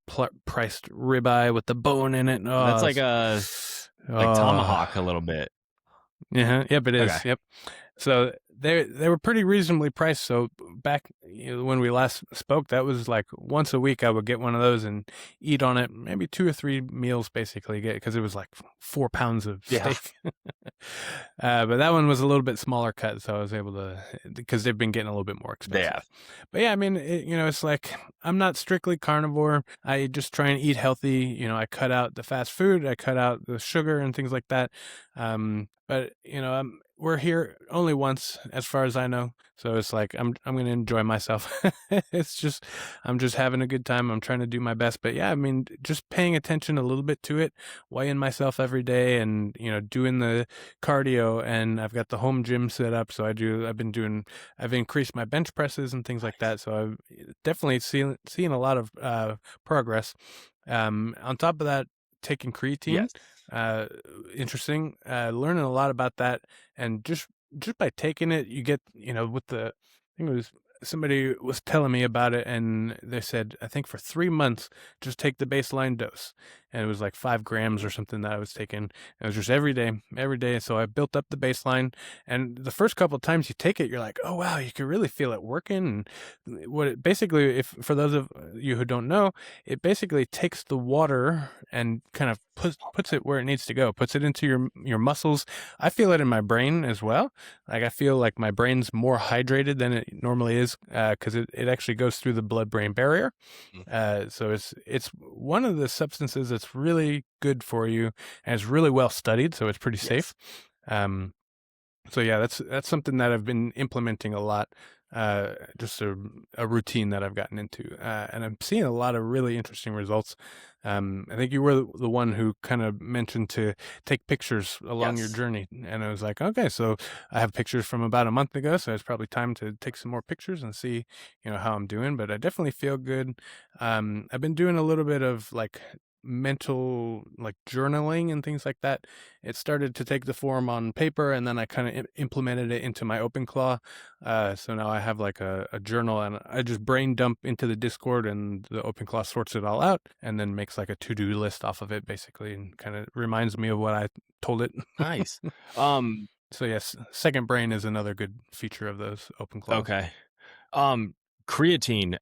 priced ribeye with the bone in it. That's like a tomahawk a little bit. Yeah, yep, it Okay. is. Yep. So they were pretty reasonably priced. So back when we last spoke, that was like once a week I would get one of those and eat on it, maybe 2 or 3 meals basically, get because it was like 4 pounds of Yeah. steak. But that one was a little bit smaller cut, so I was able to because they've been getting a little bit more Yeah. expensive. But yeah, I mean, it's like I'm not strictly carnivore. I just try and eat healthy. I cut out the fast food, I cut out the sugar and things like that. But we're here only once, as far as I know. So it's like I'm gonna enjoy myself. It's just I'm just having a good time. I'm trying to do my best. But yeah, I mean, just paying attention a little bit to it, weighing myself every day, and doing the cardio. And I've got the home gym set up, so I've increased my bench presses and things like that. So I've definitely seen a lot of progress. On top of that, taking creatine, Yes. uh, interesting. Learning a lot about that, and just by taking it, you get with the. I think it was somebody was telling me about it, and they said I think for 3 months just take the baseline dose, and it was like 5 grams or something that I was taking. It was just every day, every day. So I built up the baseline, and the first couple of times you take it, you're like, oh wow, you can really feel it working. And what it basically, if for those of you who don't know, it basically takes the water and kind of puts it where it needs to go, puts it into your muscles. I feel it in my brain as well. Like I feel like my brain's more hydrated than it normally is because it actually goes through the blood-brain barrier. Mm. So it's one of the substances that's really good for you and it's really well studied, so it's pretty Yes. safe. So yeah, that's something that I've been implementing a lot. Just a routine that I've gotten into, and I'm seeing a lot of really interesting results. I think you were the one who kind of mentioned to take pictures along your Yes. journey, and I was like, okay, so I have pictures from about a month ago, so it's probably time to take some more pictures and see, how I'm doing. But I definitely feel good. I've been doing a little bit of like mental like journaling and things like that. It started to take the form on paper, and then I kind of implemented it into my OpenClaw. So now I have like a journal, and I just brain dump into the Discord, and the OpenClaw sorts it all out, and then makes like a to-do list off of it, basically, and kind of reminds me of what I told it. Nice. Um, So yes, Second Brain is another good feature of those OpenClaws. okay. Um, Creatine.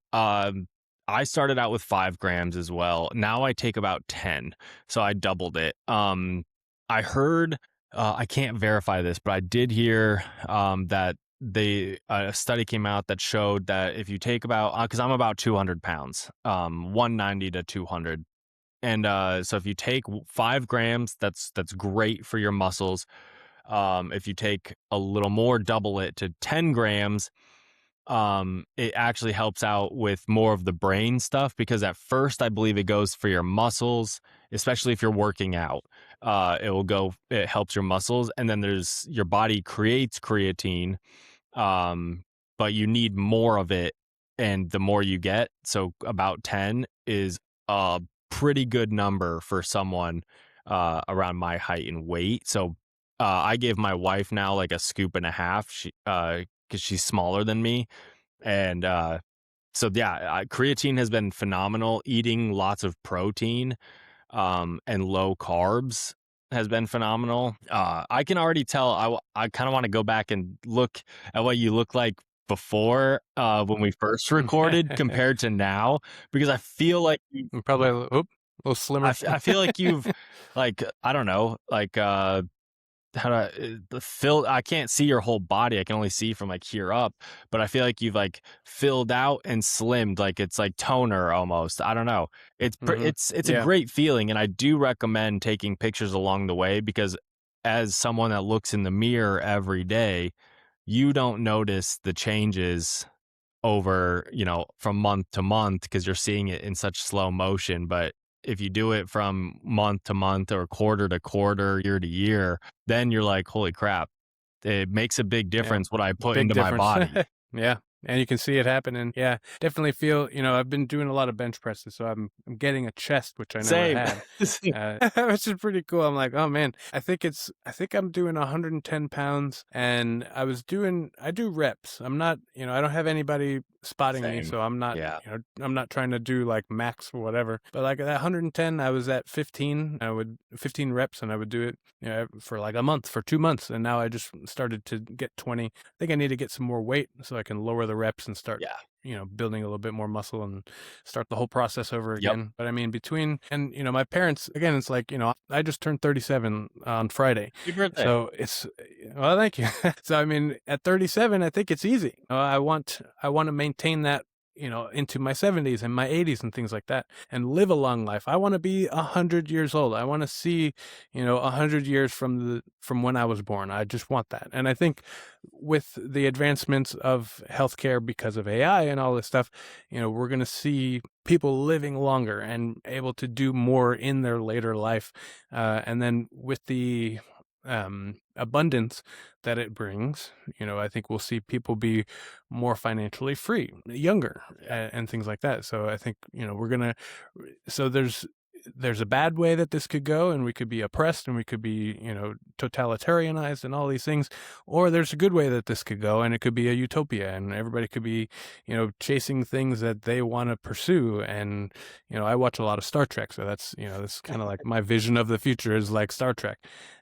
I started out with 5 grams as well. Now I take about 10. So I doubled it. I heard, I can't verify this, but I did hear that a study came out that showed that if you take about, because I'm about 200 pounds, 190 to 200. And so if you take 5 grams, that's great for your muscles. If you take a little more, double it to 10 grams, it actually helps out with more of the brain stuff, because at first I believe it goes for your muscles, especially if you're working out. It helps your muscles, and then there's your body creates creatine, um, but you need more of it, and the more you get, so about 10 is a pretty good number for someone around my height and weight. So I give my wife now like a scoop and a half. Because she's smaller than me, and so yeah, creatine has been phenomenal. Eating lots of protein and low carbs has been phenomenal. I can already tell. I kind of want to go back and look at what you look like before when we first recorded compared to now, because I feel like Probably a little slimmer. I feel like you've like, I don't know, like how to the fill. I can't see your whole body. I can only see from like here up, but I feel like you've like filled out and slimmed, like it's like toner almost. I don't know. Hmm. It's a Yeah. great feeling, and I do recommend taking pictures along the way, because as someone that looks in the mirror every day, you don't notice the changes over, from month to month, because you're seeing it in such slow motion. But if you do it from month to month or quarter to quarter, year to year, then you're like, holy crap, it makes a big Yeah. difference what I put Big into my difference. body. Yeah. And you can see it happening. Yeah. Definitely feel, I've been doing a lot of bench presses, so I'm getting a chest, which I never Same. had. Which is pretty cool. I'm like, oh man, I think I'm doing 110 pounds, and I do reps. I'm not, I don't have anybody spotting me, Same. so I'm not, Yeah. I'm not trying to do like max or whatever. But like at 110, I was at 15. I would 15 reps, and I would do it, for like a month, for 2 months, and now I just started to get 20. I think I need to get some more weight so I can lower the reps and start, Yeah. building a little bit more muscle and start the whole process over Yep. again. But I mean, between, and, my parents, again, it's like, I just turned 37 on Friday. Happy birthday. So it's, well, thank you. So, I mean, at 37, I think it's easy. I want to maintain that, into my 70s and my 80s and things like that, and live a long life. I want to be 100 years old. I want to see, 100 years from when I was born. I just want that. And I think with the advancements of healthcare because of AI and all this stuff, we're going to see people living longer and able to do more in their later life. And then with the abundance that it brings, I think we'll see people be more financially free, younger, and things like that. So I think, so there's a bad way that this could go, and we could be oppressed, and we could be, totalitarianized and all these things, or there's a good way that this could go, and it could be a utopia, and everybody could be, chasing things that they want to pursue. And, I watch a lot of Star Trek, so that's, that's kind of like my vision of the future is like Star Trek.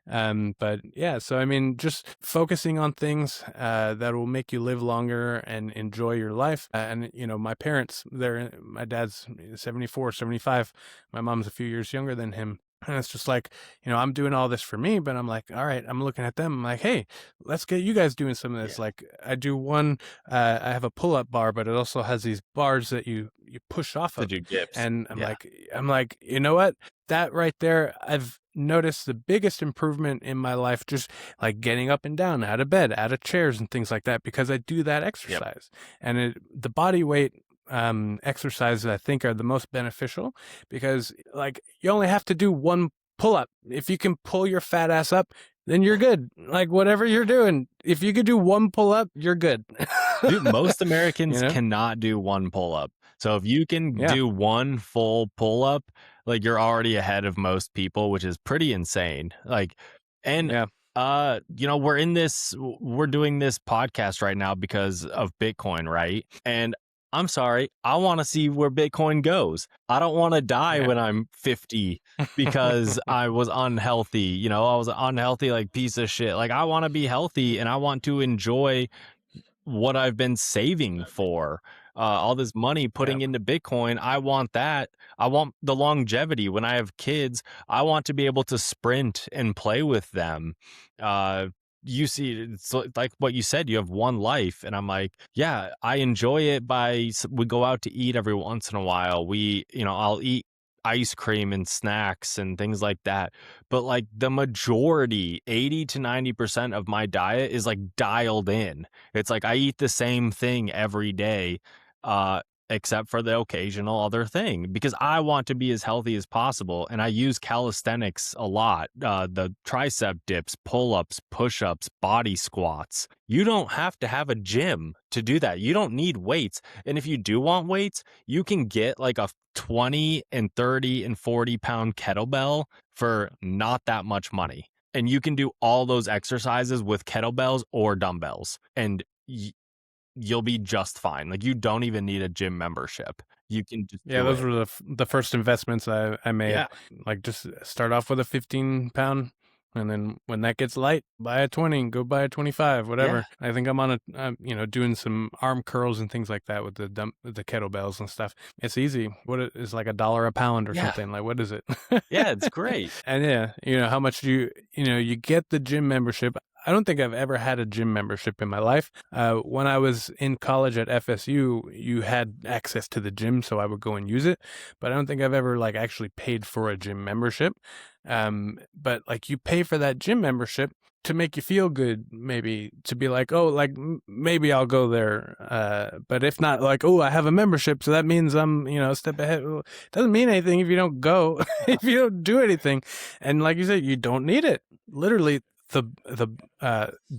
But yeah, so I mean, just focusing on things that will make you live longer and enjoy your life. And, my parents, my dad's 74, 75. My mom's a few years younger than him. And it's just like, I'm doing all this for me, but I'm like, all right, I'm looking at them. I'm like, hey, let's get you guys doing some of this. Yeah. Like I do one, I have a pull-up bar, but it also has these bars that you push off To of. do dips. And I'm Yeah. like, you know what? That right there, I've noticed the biggest improvement in my life, just like getting up and down out of bed, out of chairs and things like that, because I do that exercise. And the body weight exercises I think are the most beneficial, because like you only have to do one pull up. If you can pull your fat ass up, then you're good. Like whatever you're doing, if you could do one pull up, you're good. Dude, most Americans cannot do one pull up. So if you can do one full pull up, like you're already ahead of most people, which is pretty insane. Like, and we're doing this podcast right now because of Bitcoin, right? And I'm sorry, I want to see where Bitcoin goes. I don't want to die when I'm 50 because I was unhealthy. I was an unhealthy like piece of shit. Like I want to be healthy, and I want to enjoy what I've been saving for. All this money putting into Bitcoin. I want that. I want the longevity. When I have kids, I want to be able to sprint and play with them. You see, it's like what you said, you have one life. And I'm like, yeah, I enjoy it we go out to eat every once in a while. I'll eat ice cream and snacks and things like that. But like the majority, 80 to 90% of my diet is like dialed in. It's like I eat the same thing every day, except for the occasional other thing, because I want to be as healthy as possible. And I use calisthenics a lot. The tricep dips, pull-ups, push-ups, body squats. You don't have to have a gym to do that. You don't need weights. And if you do want weights, you can get like a 20 and 30 and 40 pound kettlebell for not that much money. And you can do all those exercises with kettlebells or dumbbells. And you'll be just fine. Like you don't even need a gym membership. You can just those were the first investments I made. Yeah. Like just start off with a 15 pound, and then when that gets light, buy a 20, go buy a 25, whatever. I think I'm on doing some arm curls and things like that with the kettlebells and stuff. It's easy. What is like $1 a pound or something? Like what is it? Yeah, it's great. And how much do you get the gym membership. I don't think I've ever had a gym membership in my life. When I was in college at FSU, you had access to the gym, so I would go and use it. But I don't think I've ever like actually paid for a gym membership. But like you pay for that gym membership to make you feel good, maybe to be like, oh, like maybe I'll go there. But if not, like, oh, I have a membership, so that means I'm, a step ahead. It doesn't mean anything if you don't go, if you don't do anything. And like you said, you don't need it. Literally,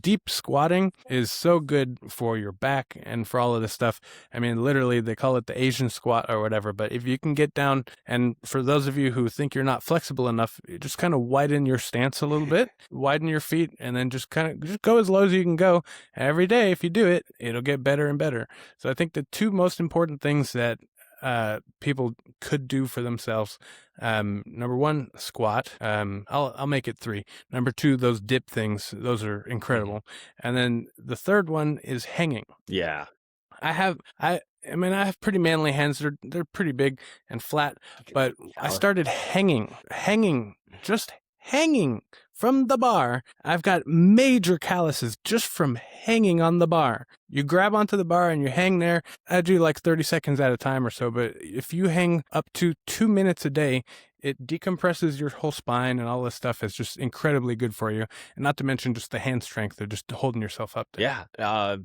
deep squatting is so good for your back and for all of this stuff. I mean, literally, they call it the Asian squat or whatever. But if you can get down, and for those of you who think you're not flexible enough, you just kind of widen your stance a little bit, widen your feet, and then just go as low as you can go. And every day, if you do it, it'll get better and better. So I think the two most important things that people could do for themselves. Number one, squat. I'll make it 3. Number 2, those dip things. Those are incredible. And then the third one is hanging. Yeah. I have pretty manly hands. They're pretty big and flat, but I started hanging, just hanging from the bar. I've got major calluses just from hanging on the bar. You grab onto the bar and you hang there. I do like 30 seconds at a time or so, but if you hang up to 2 minutes a day, it decompresses your whole spine, and all this stuff is just incredibly good for you. And not to mention just the hand strength of just holding yourself up there. Yeah.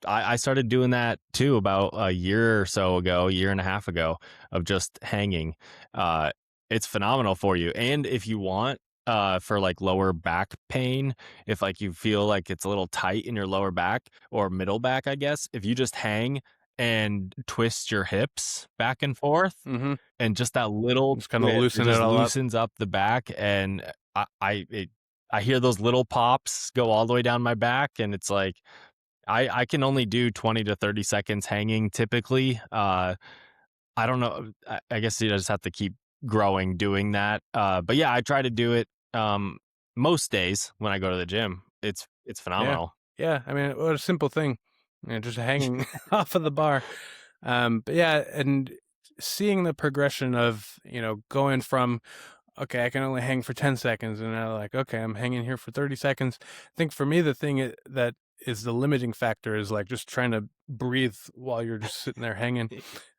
I started doing that too about a year or so ago, year and a half ago, of just hanging. It's phenomenal for you. And if you want, for like lower back pain, if like you feel like it's a little tight in your lower back or middle back, I guess, if you just hang and twist your hips back and forth, and just that little just kind of loosen it all loosens up the back, and I hear those little pops go all the way down my back, and it's like I can only do 20 to 30 seconds hanging typically. I don't know. I guess you just have to keep growing doing that. But yeah, I try to do it most days when I go to the gym. It's phenomenal. Yeah. I mean, what a simple thing. Just hanging off of the bar. But yeah, and seeing the progression of, going from, okay, I can only hang for 10 seconds, and now like, okay, I'm hanging here for 30 seconds. I think for me, the thing that is the limiting factor is like just trying to breathe while you're just sitting there hanging.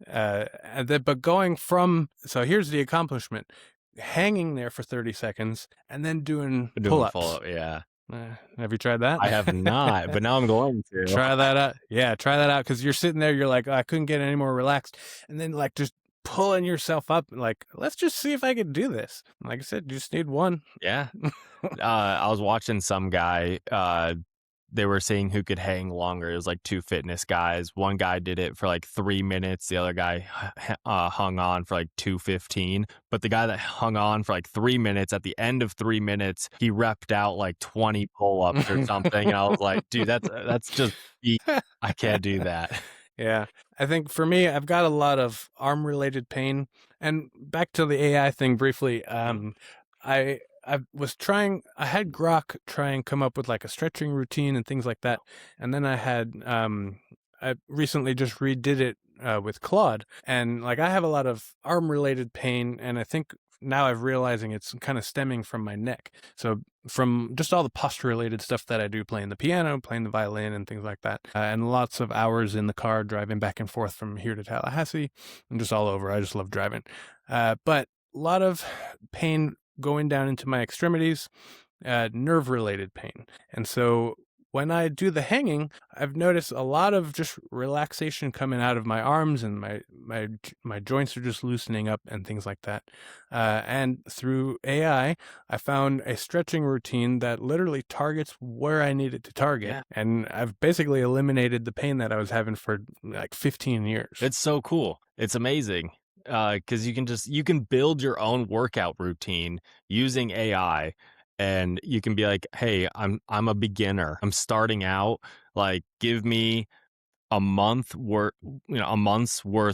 But going from, so here's the accomplishment: hanging there for 30 seconds and then doing pull-ups. Pull-up, yeah. Have you tried that? I have not, but now I'm going to. Try that out. Yeah, try that out, because you're sitting there, you're like, oh, I couldn't get any more relaxed. And then like just pulling yourself up, like, let's just see if I can do this. Like I said, you just need one. Yeah. I was watching some guy, they were saying who could hang longer. It was like 2 fitness guys. One guy did it for like 3 minutes. The other guy hung on for like 2:15. But the guy that hung on for like 3 minutes, at the end of 3 minutes, he repped out like 20 pull-ups or something. And I was like, dude, that's just, I can't do that. Yeah. I think for me, I've got a lot of arm-related pain. And back to the AI thing briefly, I had Grok try and come up with like a stretching routine and things like that. And then I recently just redid it with Claude. And like, I have a lot of arm related pain. And I think now I'm realizing it's kind of stemming from my neck. So from just all the posture related stuff that I do, playing the piano, playing the violin and things like that. And lots of hours in the car driving back and forth from here to Tallahassee and just all over. I just love driving. But a lot of pain going down into my extremities, nerve-related pain. And so when I do the hanging, I've noticed a lot of just relaxation coming out of my arms, and my joints are just loosening up and things like that. And through AI, I found a stretching routine that literally targets where I need it to target. Yeah. And I've basically eliminated the pain that I was having for like 15 years. It's so cool. It's amazing. Because you can build your own workout routine using AI, and you can be like, hey, I'm a beginner. I'm starting out. Like, give me a month's worth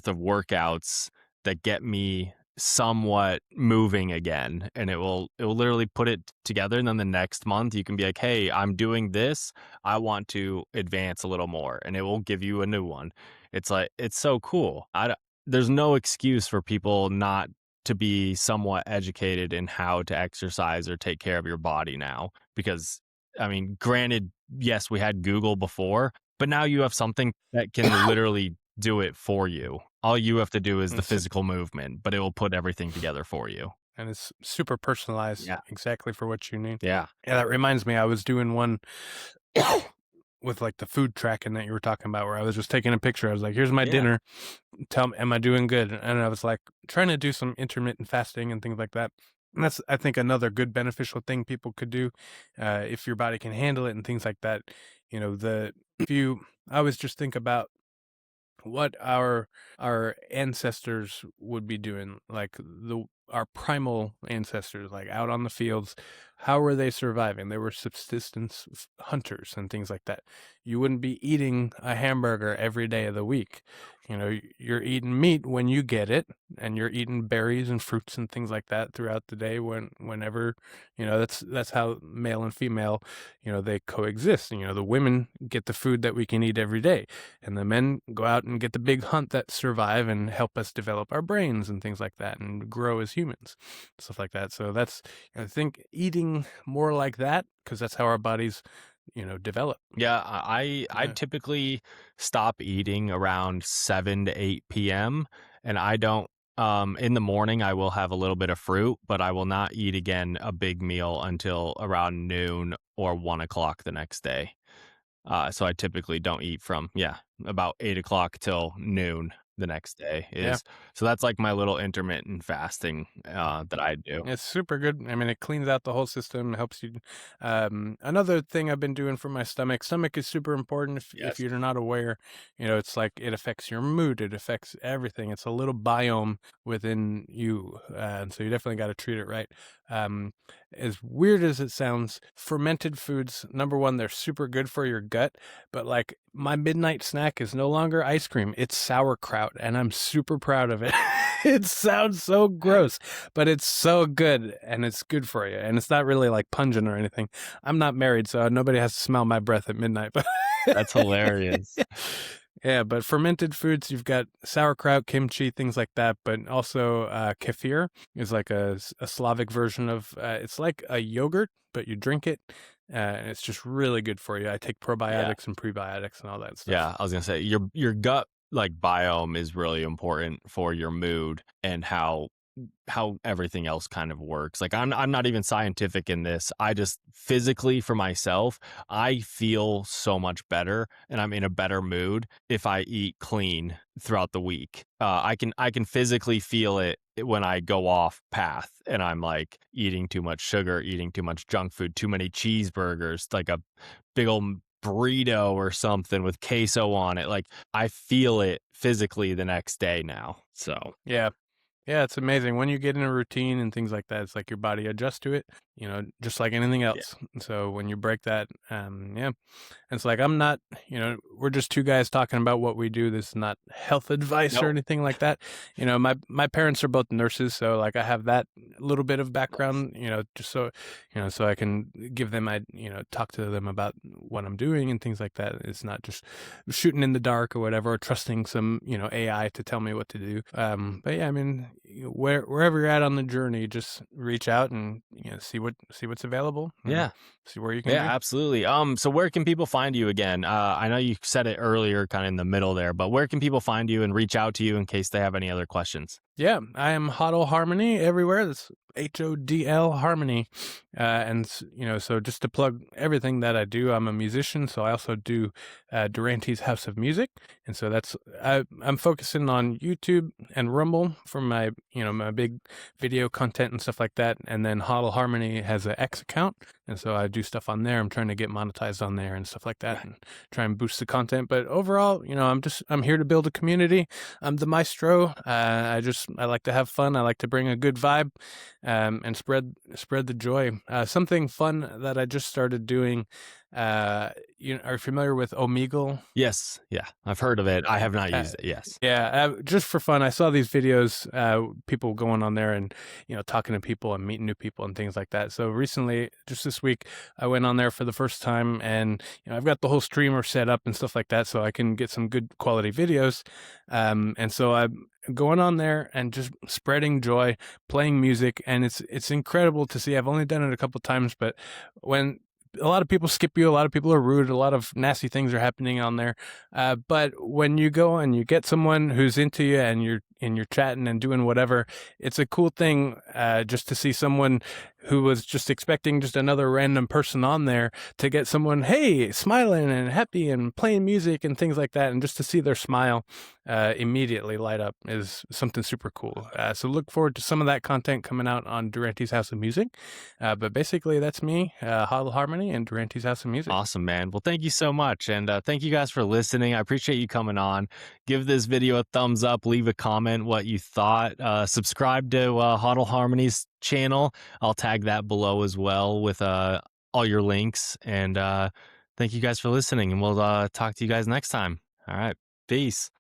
of workouts that get me somewhat moving again, and it will literally put it together. And then the next month you can be like, hey, I'm doing this. I want to advance a little more, and it will give you a new one. It's like, it's so cool. There's no excuse for people not to be somewhat educated in how to exercise or take care of your body now. Because, I mean, granted, yes, we had Google before, but now you have something that can literally do it for you. All you have to do is the physical movement, but it will put everything together for you. And it's super personalized, exactly for what you need. Yeah. Yeah, that reminds me, I was doing one with like the food tracking that you were talking about, where I was just taking a picture. I was like, here's my dinner. Tell me, am I doing good? And I was like trying to do some intermittent fasting and things like that. And that's, I think, another good beneficial thing people could do, if your body can handle it and things like that. You know, if you, I always just think about what our ancestors would be doing, like our primal ancestors, like out on the fields. How were they surviving? They were subsistence hunters and things like that. You wouldn't be eating a hamburger every day of the week. You know, you're eating meat when you get it, and you're eating berries and fruits and things like that throughout the day. Whenever, you know, that's how male and female, you know, they coexist. You know, the women get the food that we can eat every day, and the men go out and get the big hunt that survive and help us develop our brains and things like that and grow as humans, stuff like that. So that's, I think, eating more like that, because that's how our bodies, you know, develop. Yeah, I Yeah. typically stop eating around 7 to 8 p.m. and I don't in the morning I will have a little bit of fruit, but I will not eat again a big meal until around noon or 1 o'clock the next day. So I typically don't eat from, about 8 o'clock till noon the next day Yeah. is, so that's like my little intermittent fasting that I do. It's super good. I mean, it cleans out the whole system, helps you. Another thing I've been doing for my stomach. Stomach is super important. If Yes. you're not aware, you know, it's like it affects your mood. It affects everything. It's a little biome within you, and so you definitely got to treat it right. Um, as weird as it sounds, fermented foods. Number one, they're super good for your gut. But like my midnight snack is no longer ice cream; it's sauerkraut, and I'm super proud of it. It sounds so gross, but it's so good, and it's good for you, and it's not really like pungent or anything. I'm not married, so nobody has to smell my breath at midnight. But That's hilarious. yeah, but fermented foods, you've got sauerkraut, kimchi, things like that, but also kefir is like a Slavic version of it's like a yogurt, but you drink it, and it's just really good for you. I take Yeah. probiotics and prebiotics and all that stuff. Yeah, I was gonna say your gut like biome is really important for your mood and how everything else kind of works. Like I'm not even scientific in this. I just physically for myself, I feel so much better and I'm in a better mood if I eat clean throughout the week. I can physically feel it when I go off path and I'm like eating too much sugar, eating too much junk food, too many cheeseburgers, like a big old burrito or something with queso on it. Like I feel it physically the next day now. So Yeah. Yeah, it's amazing when you get in a routine and things like that. It's like your body adjusts to it, you know, just like anything yeah. else. So when you break that, yeah, and it's like I'm not, you know, we're just two guys talking about what we do. This is not health advice or Nope. anything like that. You know, my parents are both nurses, so like I have that little bit of Nice. background, you know, just so you know, so I can give them, you know, talk to them about what I'm doing and things like that. It's not just shooting in the dark or whatever, or trusting some, you know, AI to tell me what to do. But yeah, I mean, wherever you're at on the journey, just reach out and, you know, see what's available and Yeah. see where you can Yeah, do. absolutely. So where can people find you again? I know you said it earlier, kind of in the middle there, but where can people find you and reach out to you in case they have any other questions? Yeah, I am HODL Harmony everywhere. That's HODL Harmony. And, you know, so just to plug everything that I do, I'm a musician. So I also do Durante's House of Music. And so I'm focusing on YouTube and Rumble for my, you know, my big video content and stuff like that. And then HODL Harmony has an X account. And so I do stuff on there. I'm trying to get monetized on there and stuff like that and try and boost the content. But overall, you know, I'm here to build a community. I'm the maestro. I like to have fun. I like to bring a good vibe, and spread the joy. Something fun that I just started doing. You know, are you familiar with Omegle? Yes. Yeah. I've heard of it. I have not Uh, used it. Yes. yeah, just for fun, I saw these videos, people going on there and, you know, talking to people and meeting new people and things like that. So recently, just this week, I went on there for the first time, and you know, I've got the whole streamer set up and stuff like that, so I can get some good quality videos. And so I'm going on there and just spreading joy, playing music, and it's incredible to see. I've only done it a couple times, but when a lot of people skip you, a lot of people are rude, a lot of nasty things are happening on there. But when you go and you get someone who's into you and you're chatting and doing whatever, it's a cool thing just to see someone who was just expecting just another random person on there to get someone, hey, smiling and happy and playing music and things like that. And just to see their smile immediately light up is something super cool. So look forward to some of that content coming out on Durante's House of Music. But basically, that's me, HODL Harmony and Durante's House of Music. Awesome, man. Well, thank you so much. And thank you guys for listening. I appreciate you coming on. Give this video a thumbs up, leave a comment what you thought. Subscribe to HODL Harmony's channel. I'll tag that below as well with all your links. And thank you guys for listening. And we'll talk to you guys next time. All right. Peace.